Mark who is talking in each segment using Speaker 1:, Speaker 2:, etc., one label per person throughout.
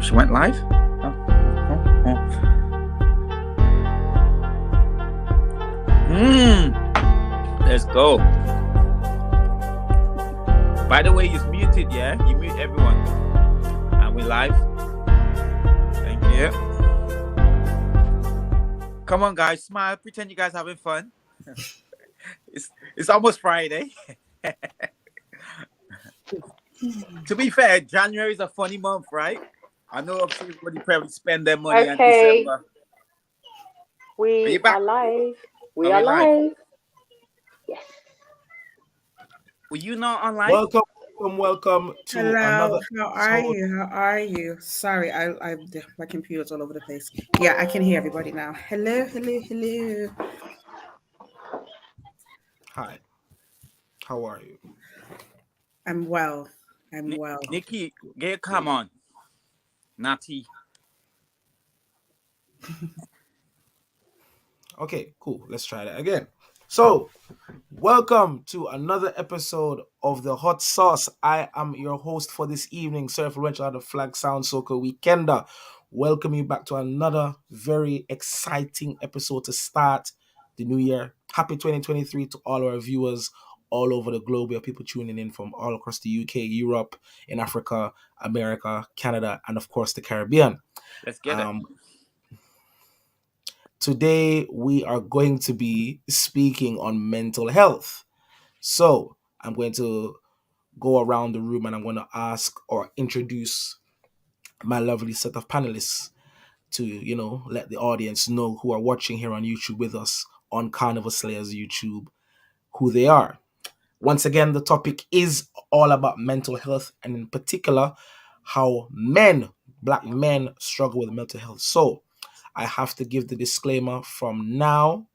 Speaker 1: She went live? Let's go. By the way, it's muted, yeah? You mute everyone. And we live. Thank you. Come on, guys. Smile. Pretend you guys having fun. It's almost Friday. To be fair, January is a funny month, right? I know everybody probably spend their money on December.
Speaker 2: We are live. We are live. Yes.
Speaker 1: Were you not online?
Speaker 3: Welcome to
Speaker 4: Hello.
Speaker 3: another
Speaker 4: How are you? Sorry, my computer's all over the place. Yeah, I can hear everybody now. Hello.
Speaker 3: Hi. How are you?
Speaker 4: I'm well.
Speaker 1: Nikki, come on. Natty.
Speaker 3: Okay, cool. Let's try that again. So, welcome to another episode of The Hot Sauce. I am your host for this evening, Sir Influential of the Flag Sound Soca Weekender. Welcome you back to another very exciting episode to start the new year. Happy 2023 to all our viewers all over the globe. We have people tuning in from all across the UK, Europe, in Africa, America, Canada, and of course the Caribbean.
Speaker 1: Let's get it.
Speaker 3: Today, we are going to be speaking on mental health. So, I'm going to go around the room and I'm going to ask or introduce my lovely set of panelists to, let the audience know who are watching here on YouTube with us on Carnival Slayers YouTube, who they are. Once again, the topic is all about mental health and in particular, how Black men struggle with mental health. So, I have to give the disclaimer from now.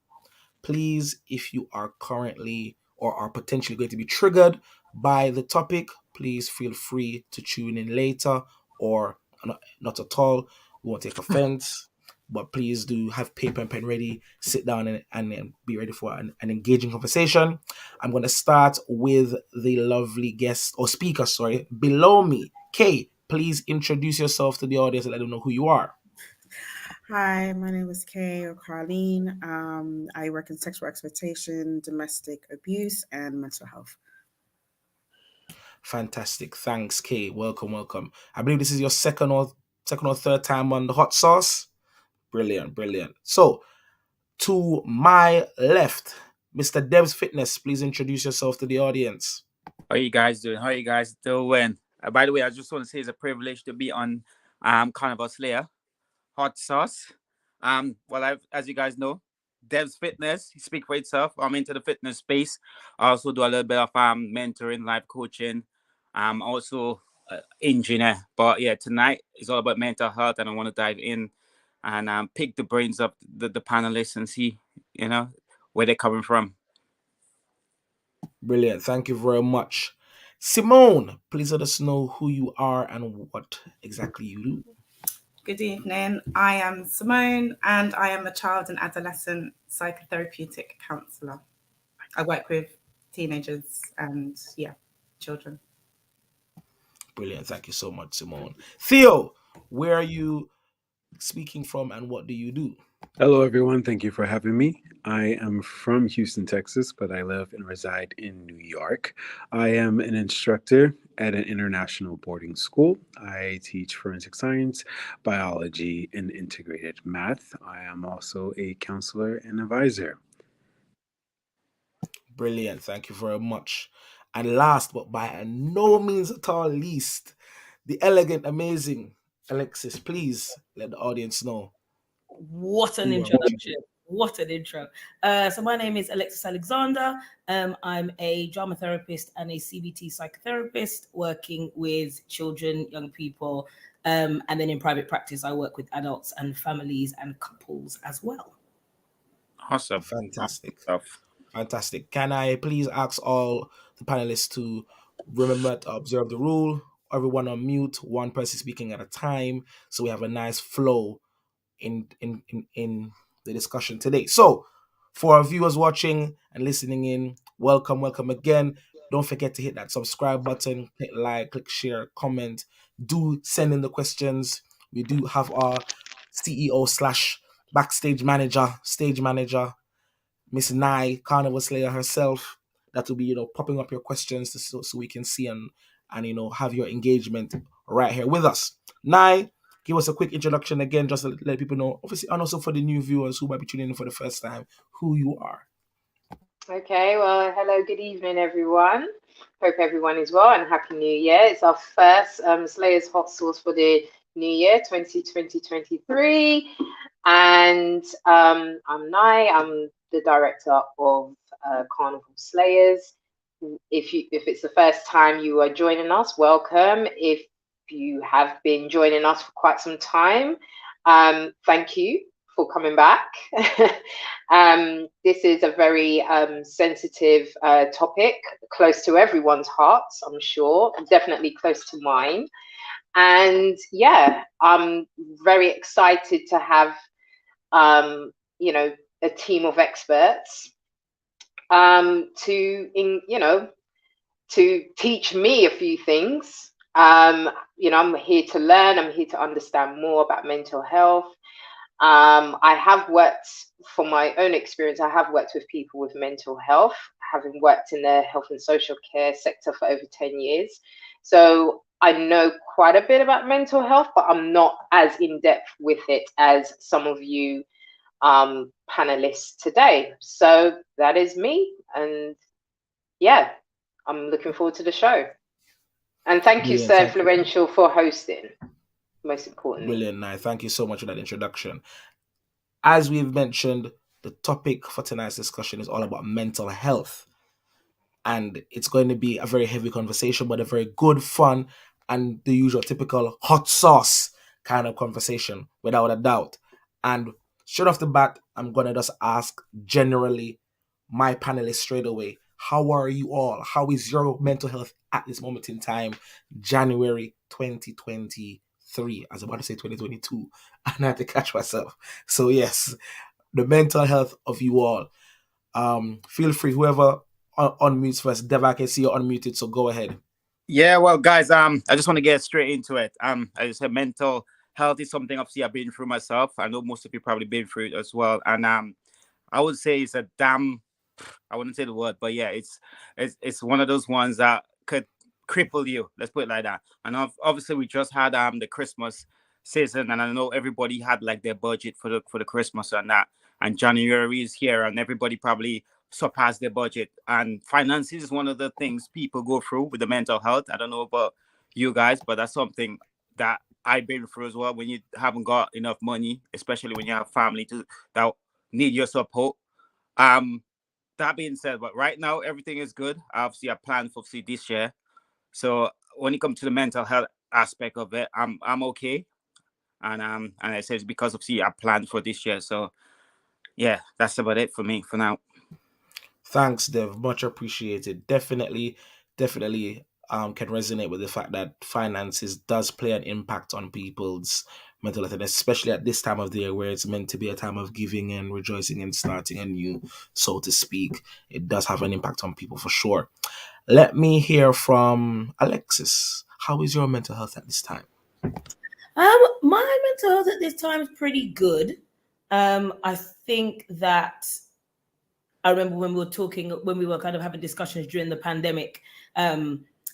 Speaker 3: Please, if you are currently or are potentially going to be triggered by the topic, please feel free to tune in later or not at all. We won't take offense, but please do have paper and pen ready. Sit down and be ready for an engaging conversation. I'm going to start with the lovely guest or speaker, below me. Kay, please introduce yourself to the audience and let them know who you are.
Speaker 4: Hi, my name is Kay or Carlene. I work in sexual exploitation, domestic abuse, and mental health.
Speaker 3: Fantastic. Thanks, Kay. Welcome. I believe this is your second or third time on the Hot Sauce. Brilliant. So, to my left, Mr. Debs Fitness, please introduce yourself to the audience.
Speaker 1: How you guys doing? By the way, I just want to say it's a privilege to be on Carnival Slayer Hot Sauce. As you guys know, Dev's Fitness, speak for itself. I'm into the fitness space. I also do a little bit of mentoring, life coaching. I'm also engineer. But yeah, tonight is all about mental health, and I want to dive in and pick the brains of the panelists and see, where they're coming from.
Speaker 3: Brilliant. Thank you very much. Simone, please let us know who you are and what exactly you do.
Speaker 5: Good evening. I am Simone and I am a child and adolescent psychotherapeutic counsellor. I work with teenagers and children.
Speaker 3: Brilliant. Thank you so much, Simone. Theo, where are you speaking from and what do you do?
Speaker 6: Hello, everyone. Thank you for having me. I am from Houston, Texas, but I live and reside in New York. I am an instructor at an international boarding school. I teach forensic science, biology, and integrated math. I am also a counselor and advisor.
Speaker 3: Brilliant. Thank you very much. And last, but by no means at all least, the elegant, amazing Alexis, please let the audience know.
Speaker 7: What an introduction. What an intro. So my name is Alexis Alexander. I'm a drama therapist and a CBT psychotherapist working with children, young people. And then in private practice, I work with adults and families and couples as well.
Speaker 1: Awesome.
Speaker 3: Fantastic. Can I please ask all the panelists to remember to observe the rule? Everyone on mute, one person speaking at a time, so we have a nice flow in the discussion today. So, for our viewers watching and listening in, welcome again. Don't forget to hit that subscribe button, click like, click share, comment. Do send in the questions. we do have our CEO slash backstage manager, stage manager, Miss Nye, Carnival Slayer herself, that will be, popping up your questions so we can see and have your engagement right here with us. Nye, give us a quick introduction again, just to let people know, obviously, and also for the new viewers who might be tuning in for the first time, who you are.
Speaker 2: Okay, well, hello, good evening, everyone. Hope everyone is well and Happy New Year. It's our first Slayers Hot Sauce for the new year, 2020-2023. And I'm Nye, I'm the director of Carnival Slayers. If it's the first time you are joining us, welcome. If you have been joining us for quite some time, thank you for coming back. This is a very sensitive topic, close to everyone's hearts, I'm sure, definitely close to mine. And yeah, I'm very excited to have, a team of experts to teach me a few things. I'm here to learn. I'm here to understand more about mental health. I have worked, for my own experience, I have worked with people with mental health, having worked in the health and social care sector for over 10 years. So I know quite a bit about mental health, but I'm not as in depth with it as some of you panelists today. So that is me. And yeah, I'm looking forward to the show. And thank you, Sir Influential, for hosting. Most importantly.
Speaker 3: Brilliant, Nye. Thank you so much for that introduction. As we've mentioned, the topic for tonight's discussion is all about mental health. And it's going to be a very heavy conversation, but a very good, fun, and the usual typical hot sauce kind of conversation, without a doubt. And straight off the bat, I'm going to just ask generally my panelists straight away, how are you all? How is your mental health at this moment in time, January 2023? I was about to say 2022, and I had to catch myself. So yes, the mental health of you all. Feel free, whoever unmutes first. Dev, I can see you're unmuted, so go ahead.
Speaker 1: Yeah, well, guys, I just want to get straight into it. I just said mental health is something obviously I've been through myself. I know most of you probably been through it as well, and I would say it's a damn. I wouldn't say the word, but yeah, it's one of those ones that could cripple you. Let's put it like that. And obviously, we just had the Christmas season, and I know everybody had like their budget for the Christmas and that. And January is here, and everybody probably surpassed their budget. And finances is one of the things people go through with the mental health. I don't know about you guys, but that's something that I've been through as well. When you haven't got enough money, especially when you have family that need your support. That being said, but right now everything is good. Obviously, I plan for this year. So when it comes to the mental health aspect of it, I'm okay. And I say it's because of I planned for this year. So yeah, that's about it for me for now.
Speaker 3: Thanks, Dev. Much appreciated. Definitely can resonate with the fact that finances does play an impact on people's mental health, and especially at this time of the year where it's meant to be a time of giving and rejoicing and starting anew, so to speak. It does have an impact on people for sure. Let me hear from Alexis. How is your mental health at this time?
Speaker 7: My mental health at this time is pretty good. I think that I remember when we were kind of having discussions during the pandemic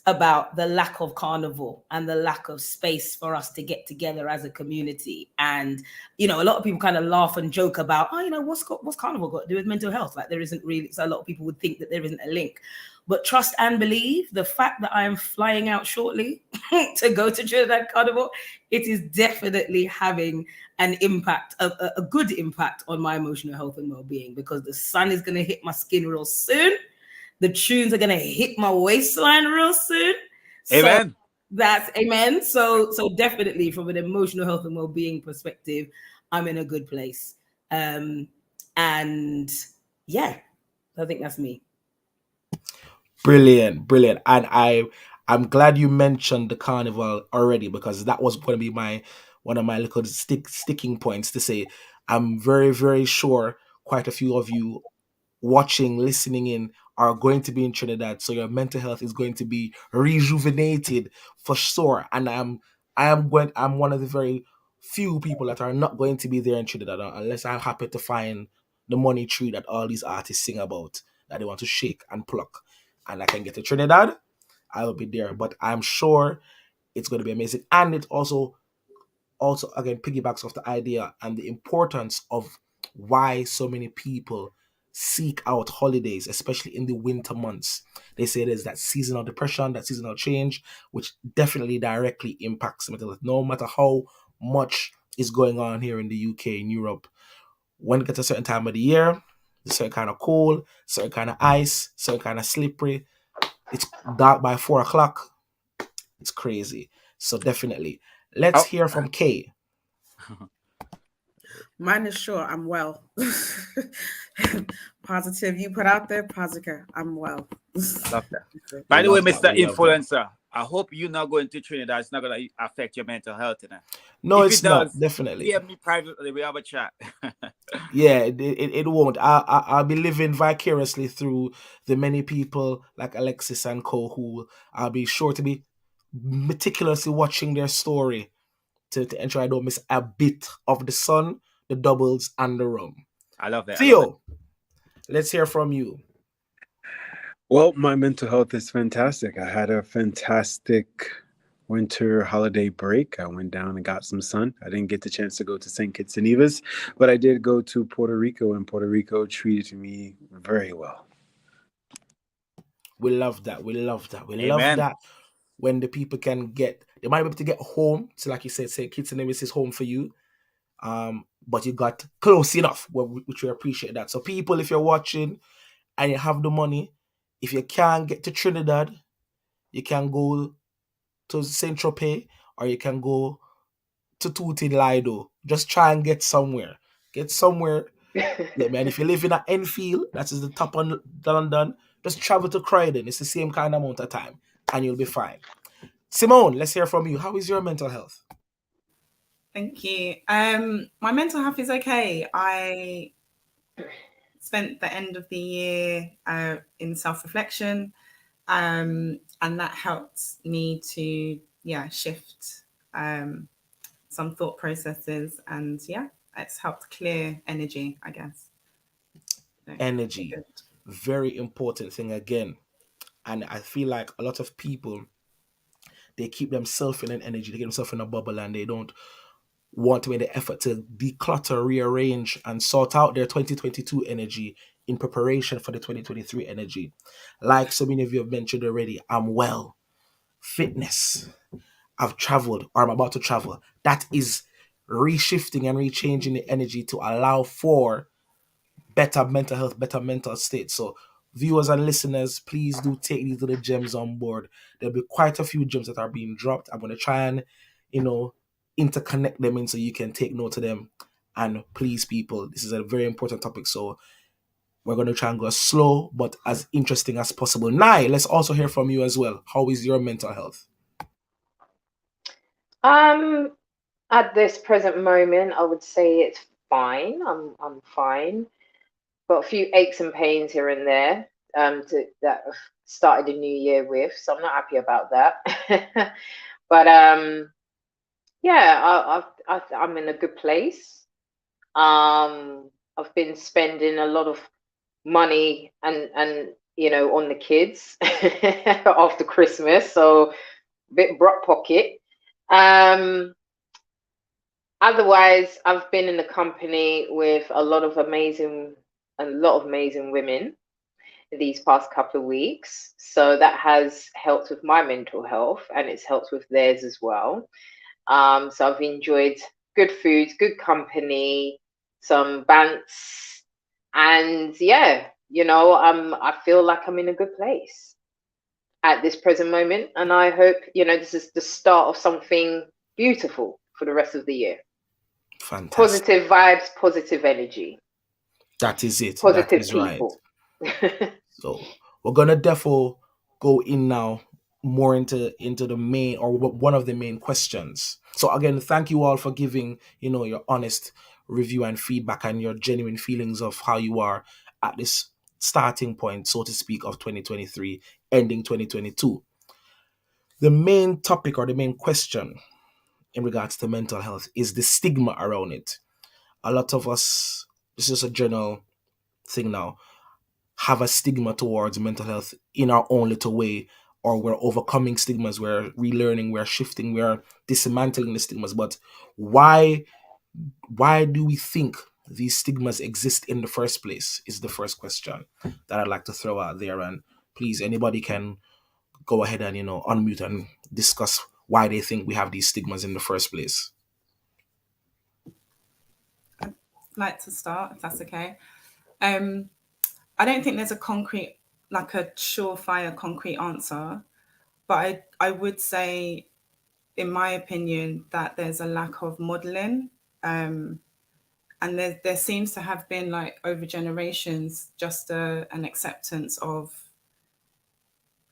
Speaker 7: about the lack of carnival and the lack of space for us to get together as a community. And, a lot of people kind of laugh and joke about, what's carnival got to do with mental health? Like there isn't really, so a lot of people would think that there isn't a link. But trust and believe, the fact that I am flying out shortly to go to Trinidad Carnival, it is definitely having an impact, a good impact on my emotional health and well-being, because the sun is going to hit my skin real soon. The tunes are going to hit my waistline real soon.
Speaker 1: Amen.
Speaker 7: So that's amen. So definitely from an emotional health and well-being perspective, I'm in a good place. And yeah, I think that's me.
Speaker 3: Brilliant. And I'm glad you mentioned the carnival already, because that was going to be one of my little sticking points to say. I'm very, very sure quite a few of you watching, listening in are going to be in Trinidad, so your mental health is going to be rejuvenated for sure. And I'm one of the very few people that are not going to be there in Trinidad unless I happen to find the money tree that all these artists sing about that they want to shake and pluck, and I can get to Trinidad, I will be there. But I'm sure it's going to be amazing, and it also again piggybacks off the idea and the importance of why so many people seek out holidays, especially in the winter months. They say there's that seasonal depression, that seasonal change, which definitely directly impacts mental health. No matter how much is going on here in the UK, in Europe, when it gets a certain time of the year, a certain kind of cold, certain kind of ice, certain kind of slippery, it's dark by 4 o'clock. It's crazy. So definitely, let's
Speaker 1: Oh,
Speaker 3: hear from Kay.
Speaker 4: Mine is short. I'm well. Positive. You put out there, positive. I'm well.
Speaker 1: love that.
Speaker 3: We
Speaker 1: By the way,
Speaker 3: love that.
Speaker 1: Mr.
Speaker 3: We love that.
Speaker 1: Influencer, I hope you're not going to Trinidad. It's not going to affect your mental health. You know?
Speaker 3: No,
Speaker 1: If
Speaker 3: it's
Speaker 1: it
Speaker 3: not.
Speaker 1: does,
Speaker 3: Definitely.
Speaker 1: DM me privately. We have a chat.
Speaker 3: Yeah, it won't. I'll be living vicariously through the many people like Alexis and Co. who I'll be sure to be meticulously watching their story to ensure I don't miss a bit of the sun, the doubles, and the rum.
Speaker 1: I love that.
Speaker 3: Theo, let's hear from you.
Speaker 6: Well, my mental health is fantastic. I had a fantastic winter holiday break. I went down and got some sun. I didn't get the chance to go to St. Kitts and Nevis, but I did go to Puerto Rico, and Puerto Rico treated me very well.
Speaker 3: We love that. We love that. We love
Speaker 1: Amen.
Speaker 3: that when the people can they might be able to get home. So, like you said, St. Kitts and Nevis is home for you. But you got close enough, which we appreciate that. So, people, if you're watching and you have the money, if you can't get to Trinidad, you can go to Saint Tropez or you can go to Tooting Lido. Just try and get somewhere. Get somewhere. Yeah, man. If you live in an Enfield, that is the top of London, just travel to Croydon. It's the same kind of amount of time, and you'll be fine. Simone, let's hear from you. How is your mental health?
Speaker 5: Thank you. My mental health is okay. I spent the end of the year in self-reflection, and that helped me to shift some thought processes, and it's helped clear energy, I guess.
Speaker 3: Energy, very important thing again. And I feel like a lot of people, they keep themselves in an energy, they get themselves in a bubble, and they don't want to make the effort to declutter, rearrange, and sort out their 2022 energy in preparation for the 2023 energy. Like so many of you have mentioned already, I'm well. Fitness. I've traveled or I'm about to travel. That is reshifting and rechanging the energy to allow for better mental health, better mental state. So, viewers and listeners, please do take these little gems on board. There'll be quite a few gems that are being dropped. I'm going to try and, interconnect them in so you can take note of them. And please, people, this is a very important topic. So, we're going to try and go as slow but as interesting as possible. Nai, let's also hear from you as well. How is your mental health?
Speaker 2: At this present moment, I would say it's fine. I'm fine. Got a few aches and pains here and there that I've started the new year with, so I'm not happy about that. But I'm in a good place. I've been spending a lot of money and on the kids after Christmas, so a bit broke pocket. Otherwise, I've been in the company with a lot of amazing women these past couple of weeks. So that has helped with my mental health, and it's helped with theirs as well. So I've enjoyed good food, good company, some bants, and I feel like I'm in a good place at this present moment, and I hope this is the start of something beautiful for the rest of the year.
Speaker 3: Fantastic.
Speaker 2: Positive vibes, positive energy.
Speaker 3: That is it.
Speaker 2: Positive
Speaker 3: that is
Speaker 2: people.
Speaker 3: Right. So we're gonna therefore go in now more into the main or one of the main questions. So again, thank you all for giving your honest review and feedback and your genuine feelings of how you are at this starting point, so to speak, of 2023, ending 2022. The main topic or the main question in regards to mental health is the stigma around it. A lot of us, this is a general thing now, have a stigma towards mental health in our own little way, or we're overcoming stigmas, we're relearning, we're shifting, we're dismantling the stigmas. But why do we think these stigmas exist in the first place is the first question that I'd like to throw out there. And please, anybody can go ahead and, unmute and discuss why they think we have these stigmas in the first place.
Speaker 5: I'd like to start, if that's okay. I don't think there's a concrete, like a surefire concrete answer, but I would say, in my opinion, that there's a lack of modeling. And there seems to have been, like, over generations, just an acceptance of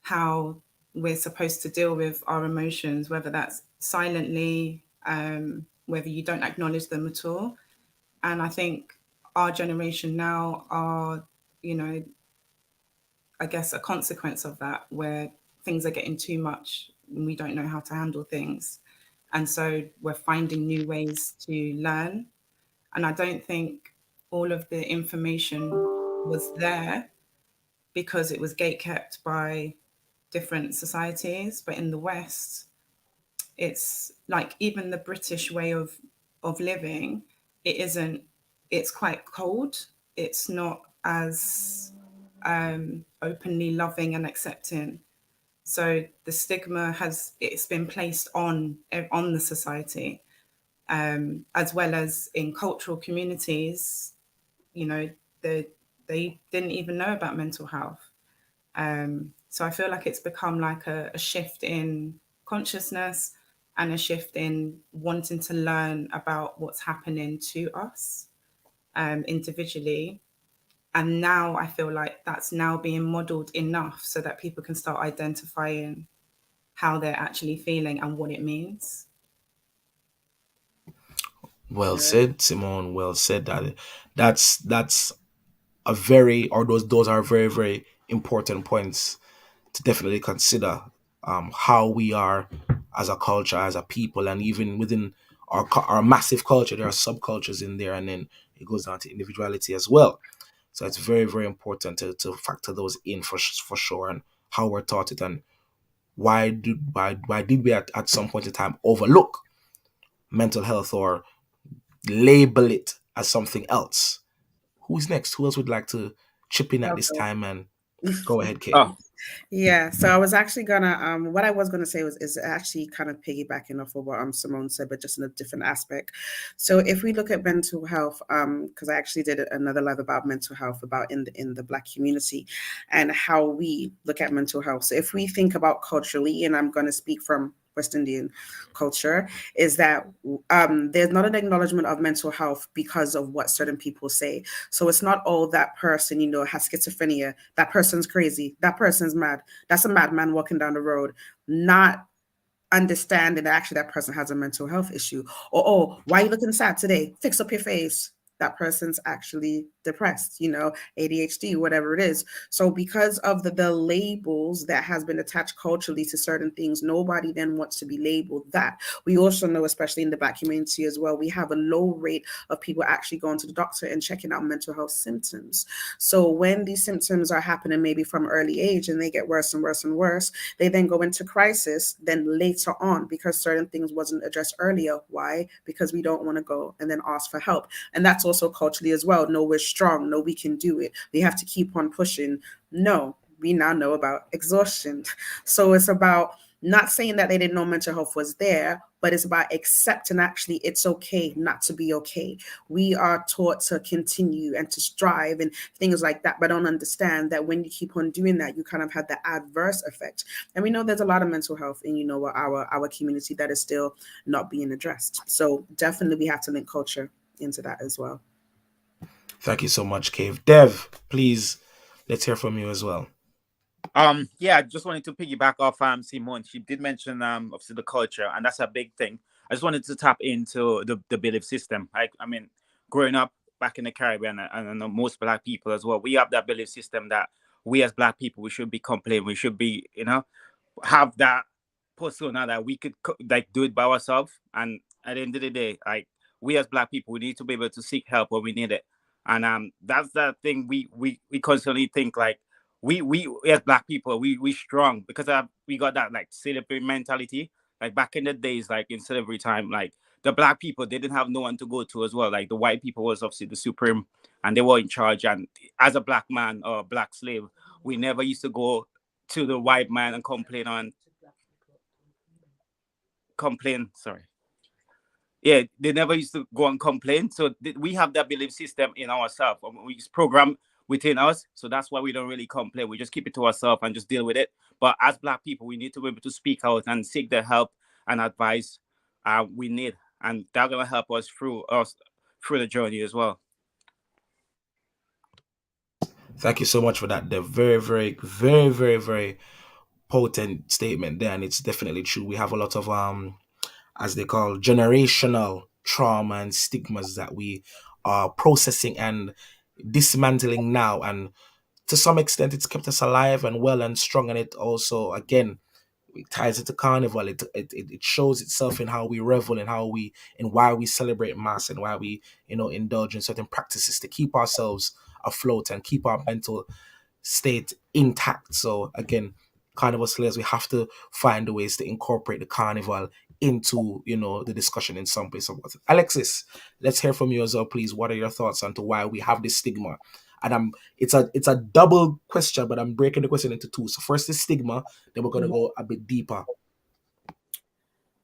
Speaker 5: how we're supposed to deal with our emotions, whether that's silently, whether you don't acknowledge them at all. And I think our generation now are, I guess, a consequence of that, where things are getting too much and we don't know how to handle things. And so we're finding new ways to learn. And I don't think all of the information was there because it was gatekept by different societies. But in the West, it's like, even the British way of living, it's quite cold. It's not as openly loving and accepting. So the stigma it's been placed on the society, as well as in cultural communities. They didn't even know about mental health. So I feel like it's become like a shift in consciousness and a shift in wanting to learn about what's happening to us individually. And now I feel like that's now being modeled enough so that people can start identifying how they're actually feeling and what it means.
Speaker 3: Well said, Simone. Well said. That's a very, or those are very, very important points to definitely consider. How we are as a culture, as a people, and even within our massive culture, there are subcultures in there, and then it goes down to individuality as well. So it's very, very important to factor those in for sure, and how we're taught it, and why did we at some point in time overlook mental health or label it as something else? Who's next? Who else would like to chip in at this time? And go ahead, Kate.
Speaker 1: Oh,
Speaker 4: Yeah, so I was actually gonna what I was gonna say is actually kind of piggybacking off of what Simone said, but just in a different aspect. So if we look at mental health, because I actually did another live about mental health about in the Black community and how we look at mental health. So if we think about culturally, and I'm gonna speak from West Indian culture, is that there's not an acknowledgement of mental health because of what certain people say. So it's not all that person, has schizophrenia, that person's crazy, that person's mad, that's a madman walking down the road, not understanding that actually that person has a mental health issue. Or, oh, why are you looking sad today? Fix up your face. That person's actually depressed, ADHD, whatever it is. So because of the labels that has been attached culturally to certain things, nobody then wants to be labeled that. We also know, especially in the Black community as well, we have a low rate of people actually going to the doctor and checking out mental health symptoms. So when these symptoms are happening maybe from early age and they get worse and worse and worse, they then go into crisis then later on because certain things wasn't addressed earlier. Why? Because we don't want to go and then ask for help. And that's also culturally as well. No, we're strong. No, we can do it. We have to keep on pushing. No, we now know about exhaustion. So it's about not saying that they didn't know mental health was there, but it's about accepting actually it's okay not to be okay. We are taught to continue and to strive and things like that, but don't understand that when you keep on doing that, you kind of have the adverse effect. And we know there's a lot of mental health in, our community that is still not being addressed. So definitely we have to link culture into that as well.
Speaker 3: Thank you so much, Cave. Dev, please, let's hear from you as well.
Speaker 1: Yeah, I just wanted to piggyback off Simone. She did mention obviously the culture, and that's a big thing. I just wanted to tap into the belief system. I mean, growing up back in the Caribbean, and I know most Black people as well, we have that belief system that we as Black people, we should be complaining, we should be, have that persona that we could like do it by ourselves. And at the end of the day, like we as Black people, we need to be able to seek help when we need it. And that's the thing we constantly think like we as Black people we strong because we got that like slavery mentality. Like back in the days, like in slavery time, like the Black people, they didn't have no one to go to as well. Like the white people was obviously the supreme and they were in charge. And as a Black man or a Black slave, we never used to go to the white man and complain. Sorry. Yeah, they never used to go and complain. So we have that belief system in ourselves. We just program within us. So that's why we don't really complain. We just keep it to ourselves and just deal with it. But as Black people, we need to be able to speak out and seek the help and advice we need. And that's going to help us through the journey as well.
Speaker 3: Thank you so much for that. The very, very, very, very, very potent statement there. And it's definitely true. We have a lot of, as they call, generational trauma and stigmas that we are processing and dismantling now. And to some extent, it's kept us alive and well and strong. And it also, again, it ties it to carnival. It shows itself in how we revel and why we celebrate mass and why we, indulge in certain practices to keep ourselves afloat and keep our mental state intact. So again, carnival slayers, we have to find the ways to incorporate the carnival into, the discussion in some way. So Alexis, let's hear from you as well, please. What are your thoughts on to why we have this stigma? And it's a double question, but I'm breaking the question into two. So first the stigma, then we're going to go a bit deeper.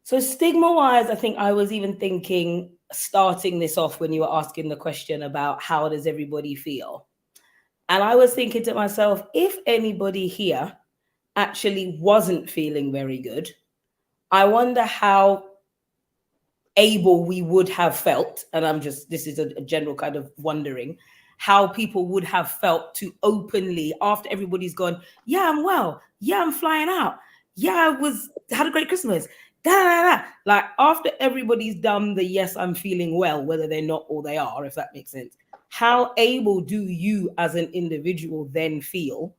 Speaker 7: So stigma-wise, I think I was even thinking, starting this off when you were asking the question about how does everybody feel? And I was thinking to myself, if anybody here actually wasn't feeling very good, I wonder how able we would have felt. And this is a general kind of wondering, how people would have felt to openly, after everybody's gone, yeah, I'm well. Yeah, I'm flying out. Yeah, had a great Christmas. Da, da, da. Like after everybody's done the yes, I'm feeling well, whether they're not or they are, if that makes sense. How able do you as an individual then feel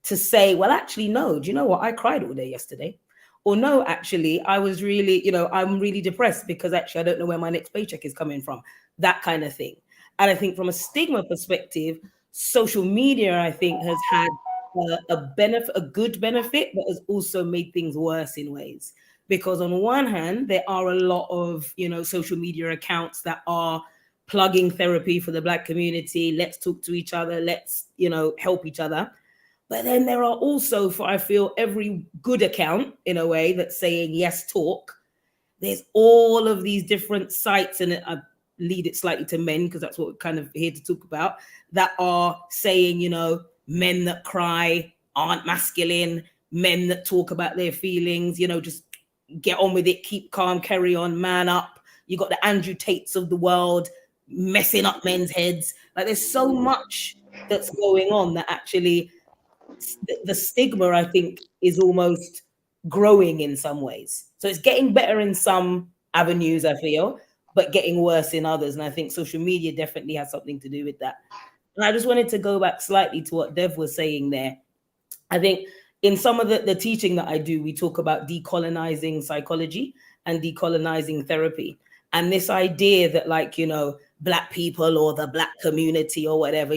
Speaker 7: to say, well, actually, no, do you know what? I cried all day yesterday. Or no, actually, I was really, I'm really depressed because actually I don't know where my next paycheck is coming from. That kind of thing. And I think from a stigma perspective, social media, I think, has had a good benefit, but has also made things worse in ways. Because on one hand, there are a lot of, social media accounts that are plugging therapy for the Black community. Let's talk to each other. Let's, help each other. But then there are also, I feel, every good account in a way that's saying, yes, talk. There's all of these different sites, and I lead it slightly to men because that's what we're kind of here to talk about, that are saying, men that cry aren't masculine, men that talk about their feelings, just get on with it, keep calm, carry on, man up. You got the Andrew Tates of the world messing up men's heads. Like there's so much that's going on that actually the stigma, I think, is almost growing in some ways. So it's getting better in some avenues, I feel, but getting worse in others. And I think social media definitely has something to do with that. And I just wanted to go back slightly to what Dev was saying there. I think in some of the teaching that I do, we talk about decolonizing psychology and decolonizing therapy. And this idea that Black people or the Black community or whatever,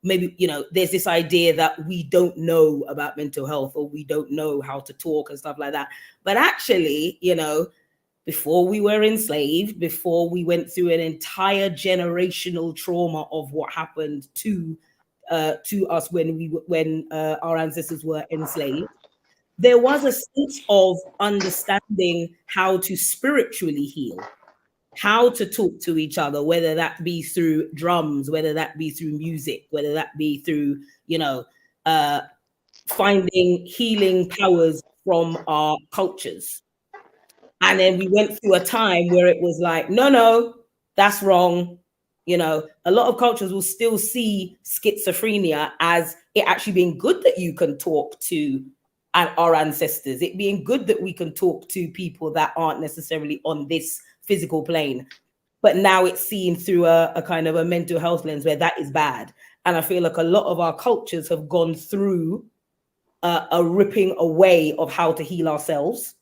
Speaker 7: maybe, there's this idea that we don't know about mental health or we don't know how to talk and stuff like that. But actually, before we were enslaved, before we went through an entire generational trauma of what happened to us when our ancestors were enslaved, there was a sense of understanding how to spiritually heal, how to talk to each other, whether that be through drums, whether that be through music, whether that be through, finding healing powers from our cultures. And then we went through a time where it was like, no, that's wrong. A lot of cultures will still see schizophrenia as it actually being good that you can talk to our ancestors, it being good that we can talk to people that aren't necessarily on this physical plane. But now it's seen through a kind of a mental health lens where that is bad. And I feel like a lot of our cultures have gone through a ripping away of how to heal ourselves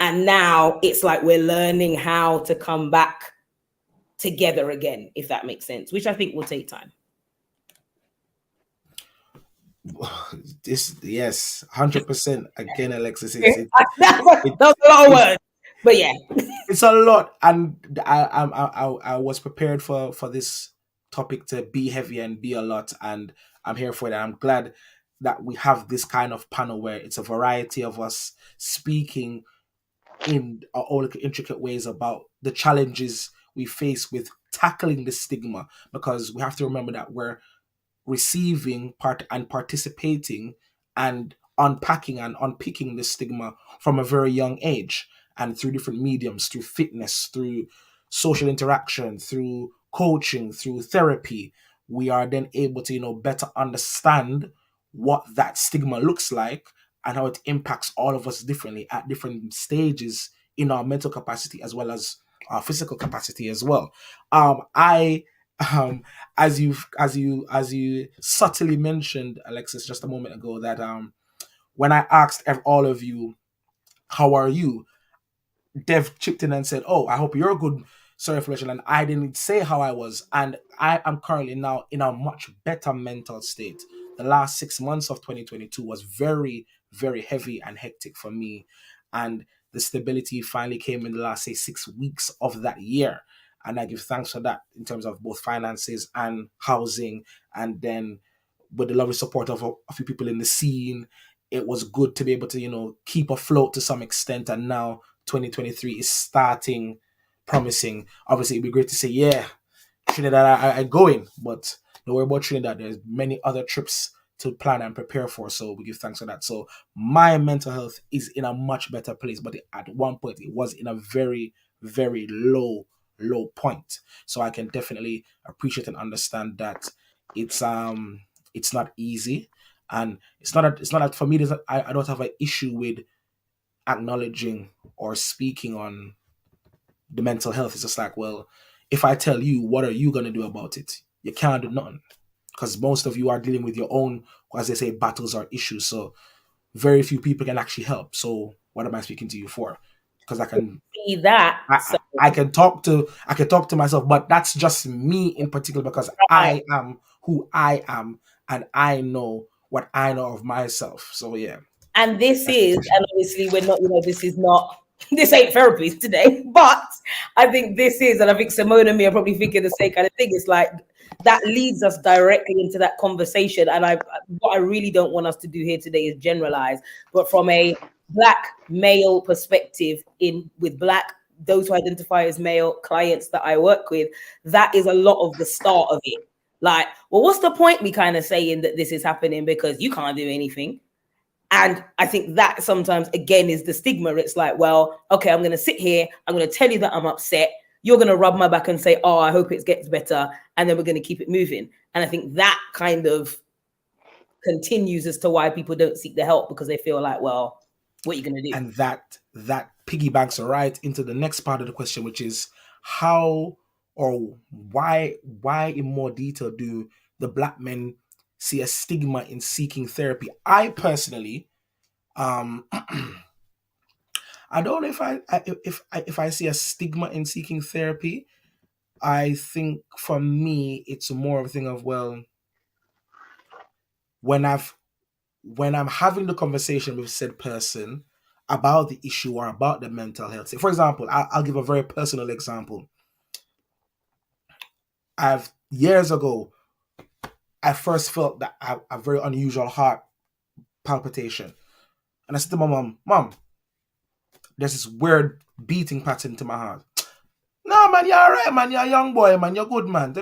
Speaker 7: And now it's like we're learning how to come back together again, if that makes sense, which I think will take time.
Speaker 3: This, yes, 100%. Again, Alexis,
Speaker 7: That's a lot of words, but yeah,
Speaker 3: it's a lot, and I was prepared for this topic to be heavy and be a lot, and I'm here for it. I'm glad that we have this kind of panel where it's a variety of us speaking in all intricate ways about the challenges we face with tackling the stigma, because we have to remember that we're receiving part and participating and unpacking and unpicking the stigma from a very young age, and through different mediums, through fitness, through social interaction, through coaching, through therapy, we are then able to better understand what that stigma looks like and how it impacts all of us differently at different stages in our mental capacity as well as our physical capacity as well. I um as you subtly mentioned, Alexis, just a moment ago, that when I asked all of you, how are you, Dev chipped in and said, "Oh, I hope you're good, Sir Felicia." And I didn't say how I was, and I am currently now in a much better mental state. The last 6 months of 2022 was very, very heavy and hectic for me, and the stability finally came in the last, say, 6 weeks of that year. And I give thanks for that in terms of both finances and housing, and then with the lovely support of a few people in the scene, it was good to be able to keep afloat to some extent. And now 2023 is starting promising. Obviously, it'd be great to say, yeah, Trinidad, I going, but don't worry about Trinidad. There's many other trips to plan and prepare for, so we give thanks for that. So my mental health is in a much better place, but at one point it was in a very, very low point. So I can definitely appreciate and understand that it's not easy, and it's not that for me. I don't have an issue with acknowledging or speaking on the mental health. It's just like, well, if I tell you, what are you gonna do about it? You can't do nothing, because most of you are dealing with your own, as they say, battles or issues. So very few people can actually help. So what am I speaking to you for? Because I can
Speaker 7: see that.
Speaker 3: I can talk to myself, but that's just me in particular, because I am who I am, and I know what I know of myself. So yeah.
Speaker 7: And this is, and obviously we're not, this is not, this ain't therapy today, but I think this is, and I think Simone and me are probably thinking the same kind of thing. It's like, that leads us directly into that conversation. And what I really don't want us to do here today is generalize, but from a Black male perspective, with Black, those who identify as male clients that I work with, that is a lot of the start of it. Like, well, what's the point me kind of saying that this is happening because you can't do anything? And I think that sometimes, again, is the stigma. It's like, well, okay, I'm going to sit here. I'm going to tell you that I'm upset. You're going to rub my back and say, oh, I hope it gets better. And then we're going to keep it moving. And I think that kind of continues as to why people don't seek the help, because they feel like, well, what are you going to do?
Speaker 3: And that piggybacks right into the next part of the question, which is how or why in more detail do the Black men see a stigma in seeking therapy? I personally, I don't know if I see a stigma in seeking therapy. I think for me, it's more of a thing of, well, when I'm having the conversation with said person about the issue or about the mental health. For example, I'll give a very personal example. Years ago, I first felt that a very unusual heart palpitation. And I said to my Mom, there's this weird beating pattern to my heart. No, man, you're all right, man. You're a young boy, man. You're good, man.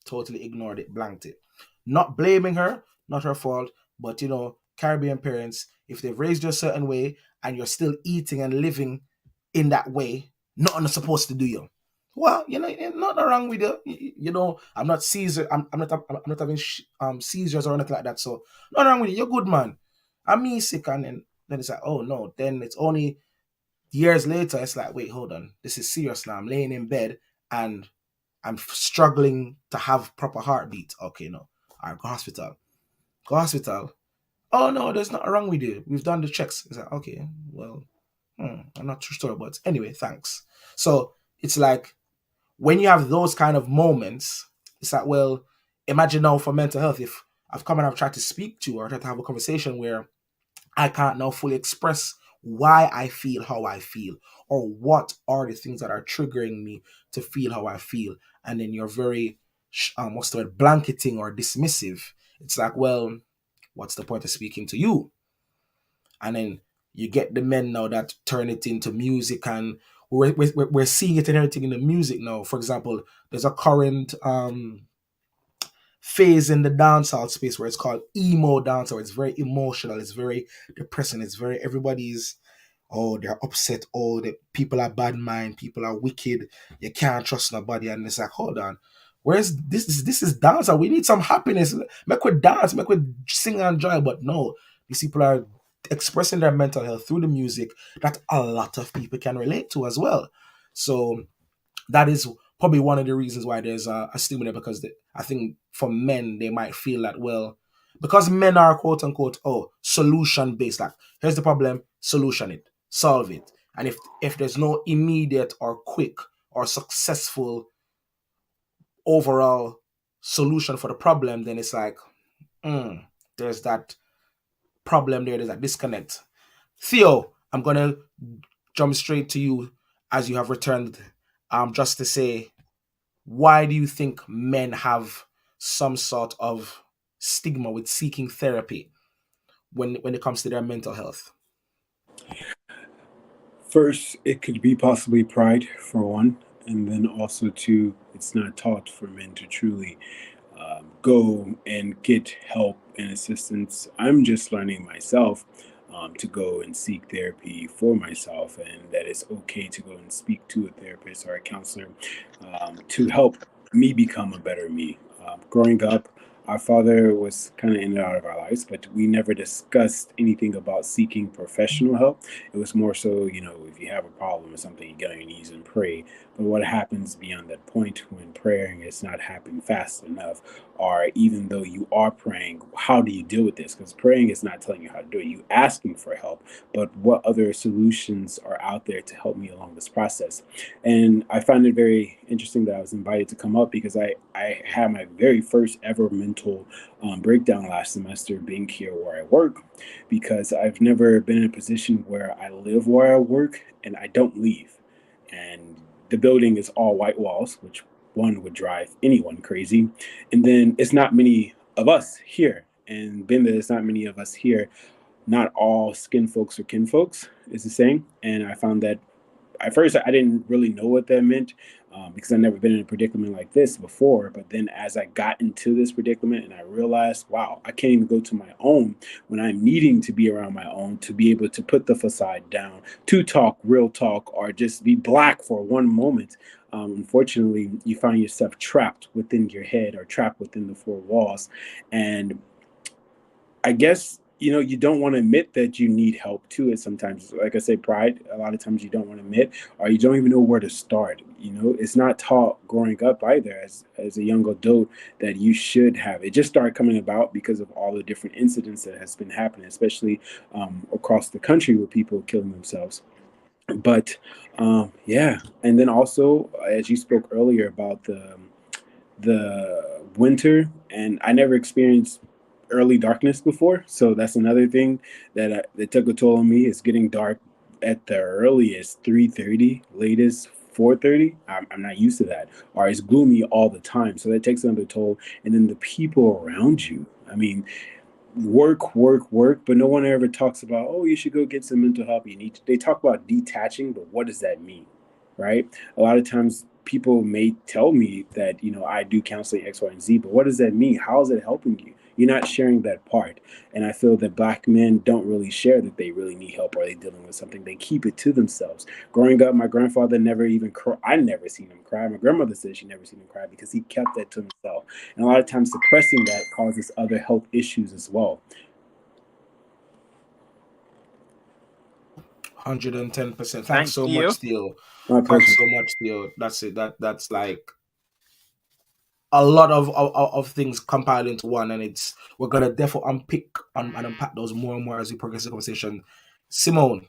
Speaker 3: Totally ignored it, blanked it. Not blaming her, not her fault, but, Caribbean parents, if they've raised you a certain way and you're still eating and living in that way, nothing is supposed to do you. Well, nothing wrong with you. I'm not Caesar. I'm not having seizures or anything like that. So nothing wrong with you. You're good, man. I'm me sick, and then it's like, oh no. Then it's only years later. It's like, wait, hold on. This is serious now. I'm laying in bed and I'm struggling to have proper heartbeat. Okay, no. All right, go hospital. Oh no, there's nothing wrong with you. We've done the checks. It's like, okay, well, I'm not too sure, but anyway, thanks. So it's like when you have those kind of moments, it's like, well, imagine now for mental health, if I've come and I've tried to speak to or try to have a conversation where I can't now fully express why I feel how I feel, or what are the things that are triggering me to feel how I feel. And then you're very, what's the word, blanketing or dismissive. It's like, well, what's the point of speaking to you? And then you get the men now that turn it into music, and we're seeing it in everything in the music now. For example, there's a current phase in the dancehall space where it's called emo dancehall. It's very emotional. It's very depressing. It's very everybody's, oh, they're upset. Oh, the people are bad mind. People are wicked. You can't trust nobody. And it's like, hold on, where's this? This is dancehall. We need some happiness. Make we dance. Make we sing and joy. But no, these people are expressing their mental health through the music that a lot of people can relate to as well. So that is probably one of the reasons why there's a stigma there, because I think for men, they might feel that, well, because men are quote unquote, oh, solution based. Like, here's the problem, solution it, solve it. And if there's no immediate or quick or successful overall solution for the problem, then it's like, there's that problem there, there's that disconnect. Theo, I'm gonna jump straight to you as you have returned, just to say, why do you think men have some sort of stigma with seeking therapy when it comes to their mental health?
Speaker 6: First, it could be possibly pride, for one, and then also, two, it's not taught for men to truly go and get help and assistance. I'm just learning myself to go and seek therapy for myself, and that it's okay to go and speak to a therapist or a counselor to help me become a better me. Growing up, our father was kind of in and out of our lives, but we never discussed anything about seeking professional help. It was more so, if you have a problem or something, you get on your knees and pray. But what happens beyond that point when praying is not happening fast enough, or even though you are praying, how do you deal with this? Because praying is not telling you how to do it. You asking for help, but what other solutions are out there to help me along this process? And I find it very interesting that I was invited to come up because I had my very first ever mental breakdown last semester being here where I work, because I've never been in a position where I live where I work and I don't leave. And the building is all white walls, which one would drive anyone crazy. And then it's not many of us here. And being that it's not many of us here, not all skin folks are kin folks, is the saying. And I found that at first I didn't really know what that meant, because I've never been in a predicament like this before. But then as I got into this predicament and I realized, wow, I can't even go to my own when I'm needing to be around my own, to be able to put the facade down, to talk real talk, or just be black for one moment. Unfortunately, you find yourself trapped within your head or trapped within the four walls. And I guess, you don't want to admit that you need help too. It sometimes, like I say, pride. A lot of times you don't want to admit, or you don't even know where to start. It's not taught growing up either as a young adult that you should have. It just started coming about because of all the different incidents that has been happening, especially across the country with people killing themselves. But yeah, and then also, as you spoke earlier about the winter, and I never experienced early darkness before, so that's another thing that took a toll on me. Is getting dark at the earliest 3:30, latest 4:30. I'm not used to that, or it's gloomy all the time, so that takes another toll. And then the people around you, I mean, work, work, work, but no one ever talks about, oh, you should go get some mental help. They talk about detaching, but what does that mean? Right? A lot of times people may tell me that, I do counseling X, Y, and Z, but what does that mean? How is it helping you? You're not sharing that part. And I feel that Black men don't really share that they really need help or they're dealing with something. They keep it to themselves. Growing up, my grandfather never even cried. I never seen him cry. My grandmother said she never seen him cry because he kept that to himself. And a lot of times suppressing that causes other health issues as well.
Speaker 3: 110%.
Speaker 1: Thank
Speaker 3: Thanks so
Speaker 1: you.
Speaker 3: much, Theo.
Speaker 6: My pleasure.
Speaker 3: Thanks so much, Theo. That's it. That's like a lot of things compiled into one, and we're gonna definitely unpick and unpack those more and more as we progress the conversation. Simone,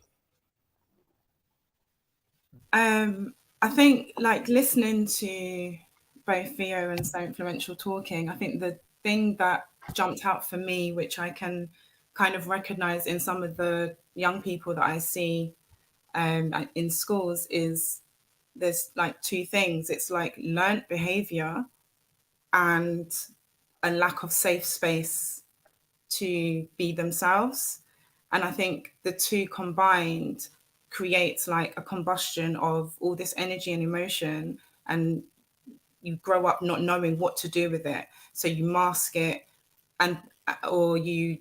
Speaker 5: I think like listening to both Theo and So Influential talking, I think the thing that jumped out for me, which I can kind of recognize in some of the young people that I see in schools, is there's like two things. It's like learned behavior and a lack of safe space to be themselves. And I think the two combined creates like a combustion of all this energy and emotion, and you grow up not knowing what to do with it. So you mask it, and or you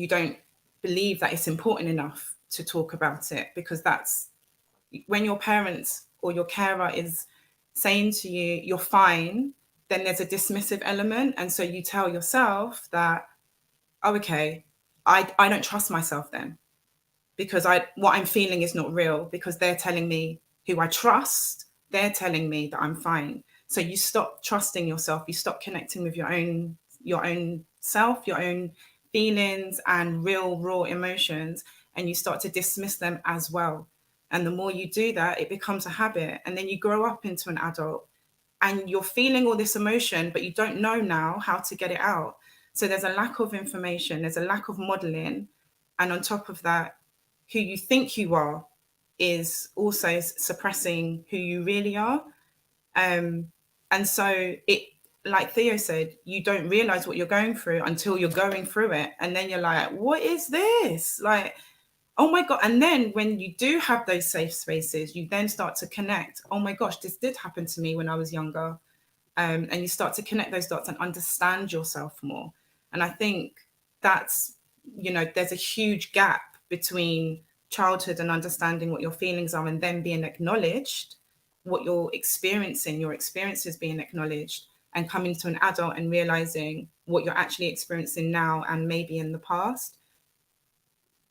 Speaker 5: don't believe that it's important enough to talk about it, because that's when your parents or your carer is saying to you you're fine, then there's a dismissive element, and so you tell yourself that, oh, okay, I don't trust myself then, because what I'm feeling is not real, because they're telling me, who I trust, they're telling me that I'm fine. So you stop trusting yourself, you stop connecting with your own self, your own feelings and real raw emotions, and you start to dismiss them as well. And the more you do that, it becomes a habit, and then you grow up into an adult and you're feeling all this emotion, but you don't know now how to get it out. So there's a lack of information, there's a lack of modeling. And on top of that, who you think you are is also suppressing who you really are. And so it, like Theo said, you don't realize what you're going through until you're going through it. And then you're like, what is this? Like, oh my God. And then when you do have those safe spaces, you then start to connect. Oh my gosh, this did happen to me when I was younger. And you start to connect those dots and understand yourself more. And I think that's, there's a huge gap between childhood and understanding what your feelings are, and then being acknowledged, what you're experiencing, your experiences being acknowledged, and coming to an adult and realizing what you're actually experiencing now and maybe in the past.